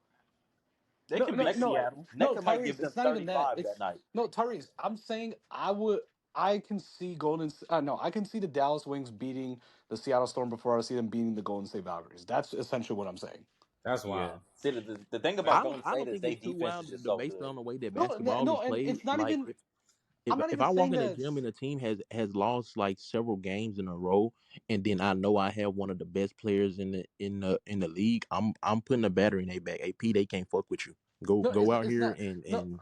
They No, can no, beat Next, no, Seattle. no, Necker might give Tyrese. them It's not even that. 35 that It's night. no Tyrese. I'm saying I can see no, I can see the Dallas Wings beating the Seattle Storm before I see them beating the Golden State Valkyries. That's essentially what I'm saying. That's Yeah. wild. See, the thing That's about Golden I State don't is think their it's too defense is wild just so based good. on the way that No, basketball is and played. it's not Like even. if I'm not if even I walk saying in a that. gym and a team has lost like several games in a row, and then I know I have one of the best players in the league, I'm putting a battery in their back. AP, they can't fuck with you. Go No, go out it's here not. and No, and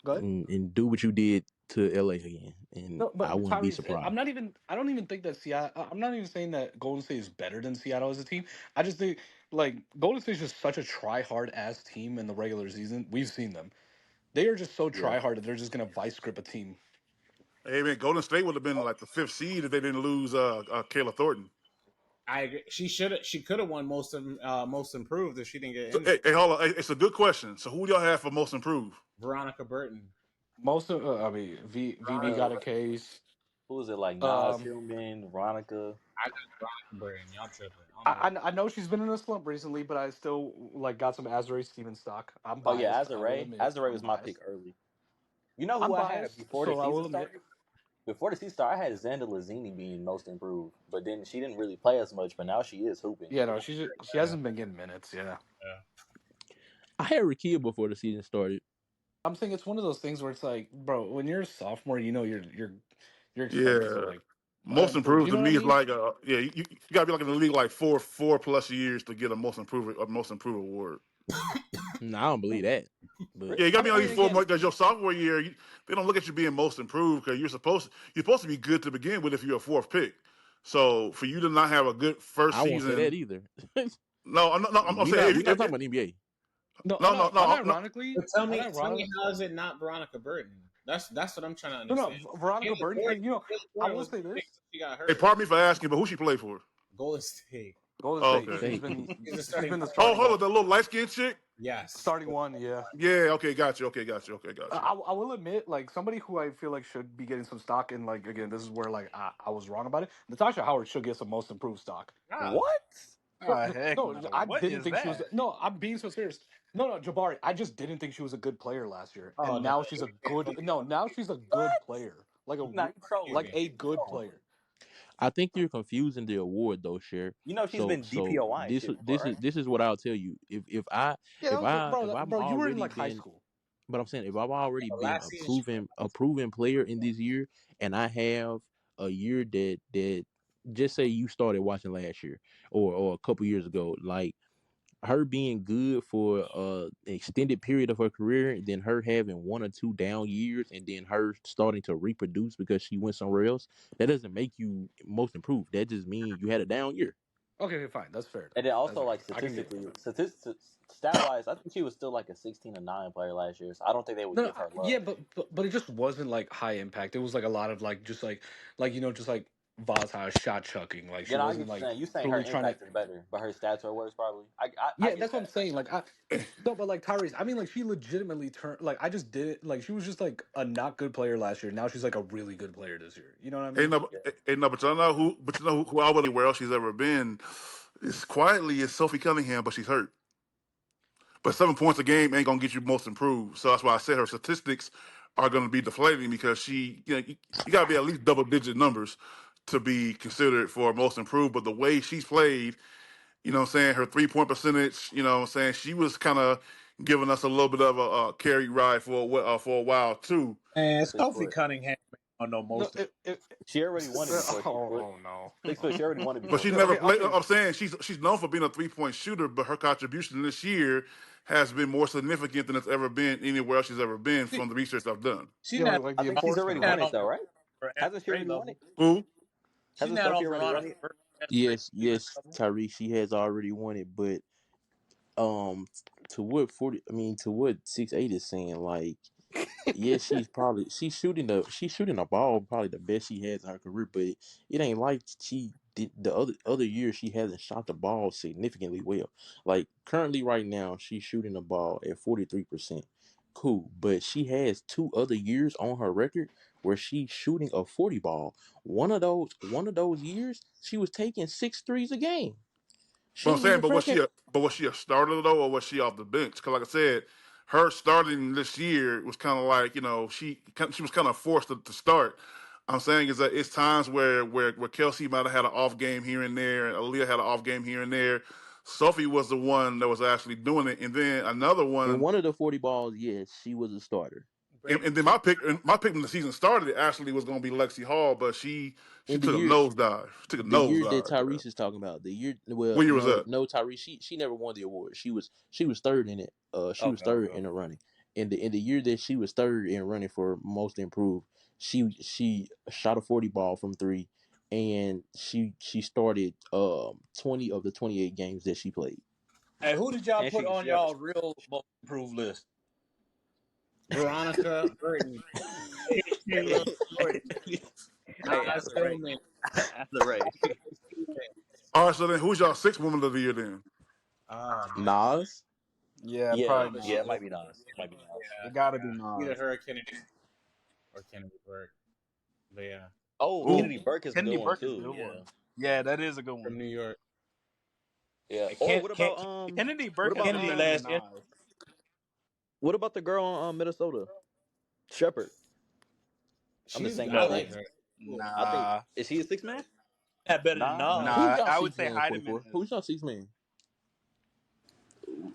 go ahead. and do what you did to LA again, and No, I but wouldn't be Tyrese, surprised. I'm not even. I don't even think that Seattle. I'm not even saying that Golden State is better than Seattle as a team. I just think like Golden State is just such a try hard ass team in the regular season. We've seen them. They are just so Yeah. try hard that they're just gonna vice grip a team. Hey man, Golden State would have been like the fifth seed if they didn't lose Kayla Thornton. I agree. She could have won most improved if she didn't get So, injured. hey, hold on. Hey, it's a good question. So who do y'all have for most improved? Veronica Burton. Most of, I mean, VB got a case. Who is it? Like Nas Um, Hillman, Veronica. I got Veronica Burton. Y'all tripping. I don't know. I know she's been in a slump recently, but I still like got some Azure Stevens stock. I'm Oh yeah, biased. I will Azare. admit, Azare I'm was my pick biased. early. You know who I'm I had biased, before the so I season will admit. started? Before the season started, I had Xander Lazini being most improved, but then she didn't really play as much. But now she is hooping. Yeah, no, she hasn't been getting minutes. Yeah, Yeah. I had Rakia before the season started. I'm saying it's one of those things where it's like, bro, when you're a sophomore, you know you're expected to Yeah, like most improve. improved You to know what I me is mean? like you gotta be like in the league like four plus years to get a most improved award. No, I don't believe that, but Yeah, you gotta be on I these mean, 4 again, months because your sophomore year they don't look at you being most improved because you're supposed to be good to begin with if you're a fourth pick. So for you to not have a good first I won't say that season, either. no, I'm saying We not talking about NBA. no, no. But tell me, unironically, how is it not Veronica Burton? That's what I'm trying to no, understand. Veronica Kayla Burton, Thornton, and Kayla I Thornton will was say big this: until she got Hey, hurt. pardon me for asking, but who she played for? Golden State. Golden Oh, State, okay. State. She's a she's starting been the point Oh, guard. starting hold one, on, the little light skinned chick. Yes. starting one. Yeah, Yeah, okay, got you. Okay, got you. Okay, got you. I will admit, like somebody who I feel like should be getting some stock, and like again, this is where like I was wrong about it. Natasha Howard should get some most improved stock. Ah, What? No, Heck no, no. I What didn't is think she was. that? No, I'm being so serious. No, Jabari, I just didn't think she was a good player last year, oh and no, now she's a you can't good. believe No, now she's a good What? player, like Nah, you trolling. like you. a You good trolling. player. I think you're confusing the award though, Cher. You know she's So been so DPOY and this shit this before, is right? this is what I'll tell you. Yeah, that was, If I'm bro, you were in already like high been, school. but I'm saying if I've already But been last season she was a proven player in this year, and I have a year that just say you started watching last year or a couple years ago, like her being good for an extended period of her career, then her having one or two down years, and then her starting to reproduce because she went somewhere else, that doesn't make you most improved. That just means you had a down year. Okay, fine, that's fair And then. then That's also fair. like I can get. stat wise, I think she was still like a 16-9 player last year. So I don't think they would No, give her yeah, love. but it just wasn't like high impact. It was like a lot of like just like just like volatile shot chucking. Like she You know, I get wasn't you like saying. You saying her truly trying to. impact is better, but her stats are worse probably. I Yeah, get that's what I'm that. saying. Like I no, but like Tyrese, I mean like she legitimately turned like I just did it like she was just like a not good player last year. Now she's like a really good player this year. You know what I Ain't mean? no, Yeah. ain't no, but you know who I wouldn't where else she's ever been. It's quietly is Sophie Cunningham, but she's hurt. But 7 points a game ain't gonna get you most improved. So that's why I said her statistics are going to be deflating because you got to be at least double digit numbers to be considered for most improved. But the way she's played, you know what I'm saying, her 3-point percentage, you know what I'm saying, she was kind of giving us a little bit of a carry ride for a while too. And 6 foot. Sophie Cunningham don't know No, most of She already won it before. 6 foot. oh no. 6 foot. She already won it But before. she never Okay, played. okay. I'm saying she's known for being a 3-point shooter, but her contribution this year has been more significant than it's ever been anywhere else she's ever been she from the research I've done. she Yeah, not like I the think she's enforcement, already not won right? it on though, right? Veronda Hasn't she Gray already won level. it? Who? She's Hasn't not Sophie on already won Veronda it? Yes, level. Tyrese, she has already won it, but um, to what 40? I mean, to what 6'8" is saying, like, yeah, she's shooting a ball probably the best she has in her career, but it ain't like she did the other year she hasn't shot the ball significantly well. Like currently right now she's shooting the ball at 43%. Cool, but she has 2 other years on her record where she's shooting a 40 ball. One of those years she was taking 6 threes a game. But She I'm ain't saying, even but was freaking. she a starter though, or was she off the bench? Because like I said, her starting this year was kind of like she was kind of forced to start. I'm saying is that it's times where Kelsey might have had an off game here and there, and Aaliyah had an off game here and there. Sophie was the one that was actually doing it, and then another In one. one of the 40 balls, yes, she was a starter. And Baby, then my pick when the season started it actually was going to be Lexi Hall, but she In the took a year nosedive. She took a the year that nosedive, bro. Tyrese is talking about, the year, well, What year was no, that? no, Tyrese, she never won the award. She was third in it. She was okay, third okay, in the okay. running. In the year that she was third in running for most improved, she shot a 40 ball from three, and she started 20 of the 28 games that she played. Hey, who did y'all And put on she averaged. y'all real most improved list? Veronica, Brittany, Taylor, Jordan, Hey, Nas, after the race. Tillman, After the race. Steven. All right, so then who's y'all sixth woman of the year then? Oh man, Nas, Yeah, Yeah, probably but yeah, she it Nas. might just be Nas. It might be Nas. It yeah, got to be yeah, either Nas. her or Kennedy Burke. But yeah, Oh, Who? Kennedy Burke is a good Kennedy one Burke is a too. good Yeah, one. Yeah, that is a good from one. New York. yeah. Hey, Or what about Kennedy what Burke has about Kennedy been better than last in. Nas. what about the girl on Minnesota, Shepard? I'm just She's saying I no like names. her. Cool. I think Nah, is he a six man? Not better than Nah, Nas. who's nah. y'all I would six say man? Heidemann 44. is. Who's y'all six man?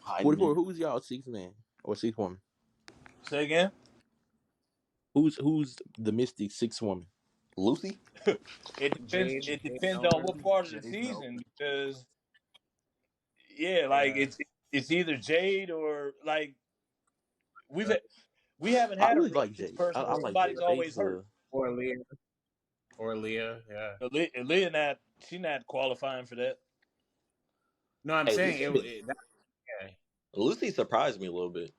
Heidemann. 44. Who's y'all six man or six woman? Say again. Who's the Mystic six woman? Lucy. It depends. Jade, It Jade depends on what Melton. part of the Jade season Melton. because yeah, like Yeah, it's either Jade or like we've had, we haven't I had a really real like six Jade. I, person I where like somebody's Jade. always Jade's hurt. or Leah, Yeah. Aaliyah not she not qualifying for that. No, I'm Hey, saying Lucy. that, yeah. Lucy surprised me a little bit.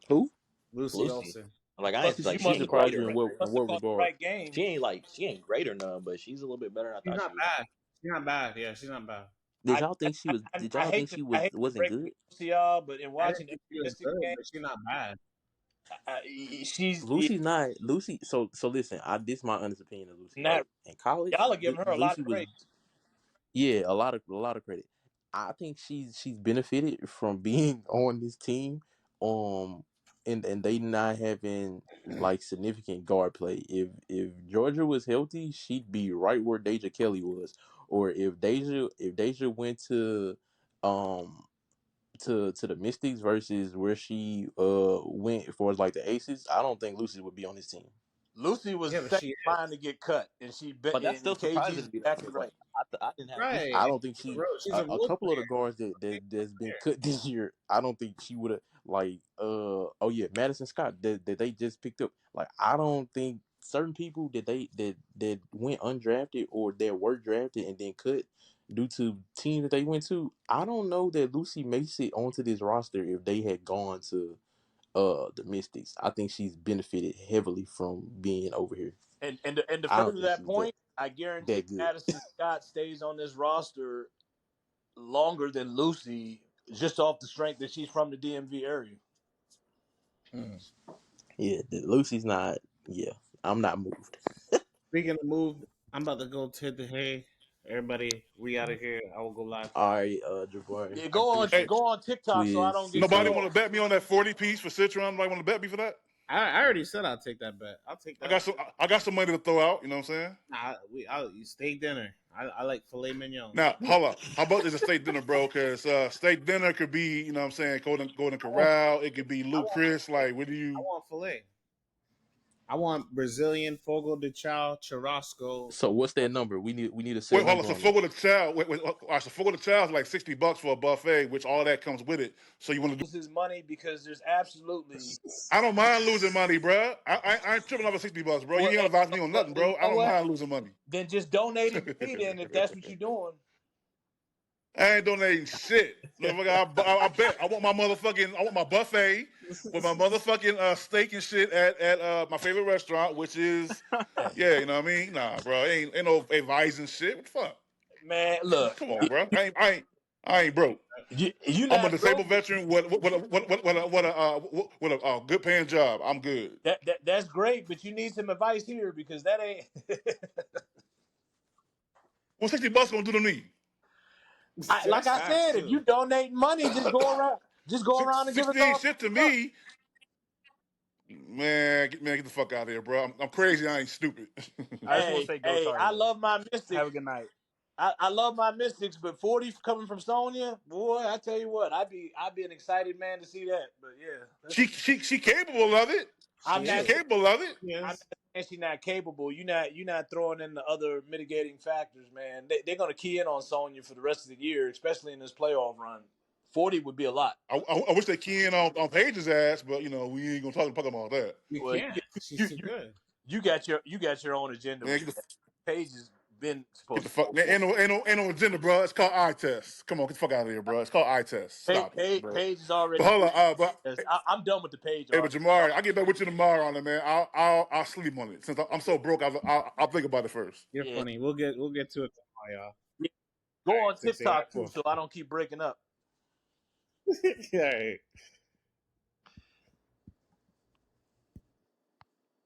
who? Lucy Lucy. Olson. Like I Must ain't you like She she must have ain't caught great surprised the you or in right, nothing. what must have caught the regard? right game. She ain't great or none, but she's a little bit better than I She's thought not she was gonna bad. be. She's not bad. Yeah, she's not bad. Did y'all think she was? Did I y'all think hate she I was hate to wasn't break good? the news to y'all, but in I didn't watching think every she was Mystic good, game, but she's not bad. she's Lucy's not Lucy. So listen. This is my honest opinion of Lucy. not. Right in college, Y'all are giving her a lot Lucy of was, credit. yeah, a lot of credit. I think she's benefited from being on this team, um, and they not having like significant guard play. If Georgia was healthy, she'd be right where Deja Kelly was. Or if Deja went um to the Mystics versus where she went for like the Aces, I don't think Lucy would be on this team. Lucy was Yeah, but second she in is. line to get cut, and she bet. But that's And still KG's surprising to me though. exactly Like right. I didn't have Lucy. Right. I don't think She's a role, she's a a role couple of the player. guards that's been cut this year. I don't think she would have like oh yeah, Madison Scott that they just picked up. Like I don't think certain people that went undrafted or that were drafted and then cut due to teams that they went to. I don't know that Lucy makes it onto this roster if they had gone to the Mystics. I think she's benefited heavily from being over here. And to I don't further think that she's that point, I guarantee that good. Madison Scott stays on this roster longer than Lucy, just off the strength that she's from the DMV area. Yeah, Lucy's not. Yeah, I'm not moved. Speaking of move, I'm about to go to the hay. Everybody, we out of here. I will go live All tonight. right, Jabari. Yeah, I Hey, appreciate go on TikTok so I Swizz, don't get cut nobody 6'1". want to off. bet me on that 40 piece for Citron? Nobody want to bet me for that? I already said I'll take that bet. I'll take that. I got some money to throw out. You know what I'm saying? I'll steak dinner. I like filet mignon. Now, hold up. How about this a steak dinner, bro? Because steak dinner could be, you know what I'm saying, Golden I want Corral. It could be Lou Chris. Like, what do I you? want filet. I want Brazilian fogo de chao churrasco. So what's that number? We need a set Wait, hold on. number So on that. Fogo de Chao. All right, so Fogo de Chao is like $60 for a buffet, which all that comes with it. So you want to do? His money because there's absolutely I don't mind losing money, bro. I ain't tripping over $60, bro. You well. ain't gonna advise me on nothing, You bro. I know don't what? mind losing money. Then just donate it to me. Then if that's what you're doing. I ain't donating shit. I bet I want my buffet with my motherfucking steak and shit at my favorite restaurant, which is yeah, you know what I mean? Nah, bro, ain't no advising shit. What the fuck? Man, look, Come on, bro. I ain't broke. you I'm a not disabled broke. veteran with a good paying job. I'm good. That's great, but you need some advice here because that ain't. What $60 gonna do to me? Like That's I facts said, if too. you donate money, just go around. Just go around and give us 60 ain't all some shit to stuff. me. Man, get the fuck out of here, bro. I'm crazy. I ain't stupid. I just want to Hey, say go hey, Tar I Heels. love my Have Mystics. a good night. I love my Mystics, but 40 coming from Sonia, boy, I tell you what, I'd be an excited man to see that. But yeah, she capable of it. I'm She She not is. saying capable of it. She I'm is. not saying she's not capable. You're not throwing in the other mitigating factors, man. They're gonna key in on Sonya for the rest of the year, especially in this playoff run. 40 would be a lot. I wish they key in on Paige's ass, but you know we ain't gonna talk about all that. You Well, can't. She's you too you good. you got your own agenda Man, with that. Paige has been get the supposed to fuck. go Man, for ain't no agenda, bro. It's called eye test. Come on, get the fuck out of here, bro. It's called eye test. it. Stop it, bro. Paige is But already. hold on, but I'm done with the Paige hey, but argument. Jamari, I'll get back with you tomorrow on it, man. I'll sleep on it since I'm so broke. I'll think about it first. You're Yeah. funny. We'll get to it tomorrow, y'all. Yeah. All Go right, on 6 8. TikTok too, so I don't keep breaking up. All right.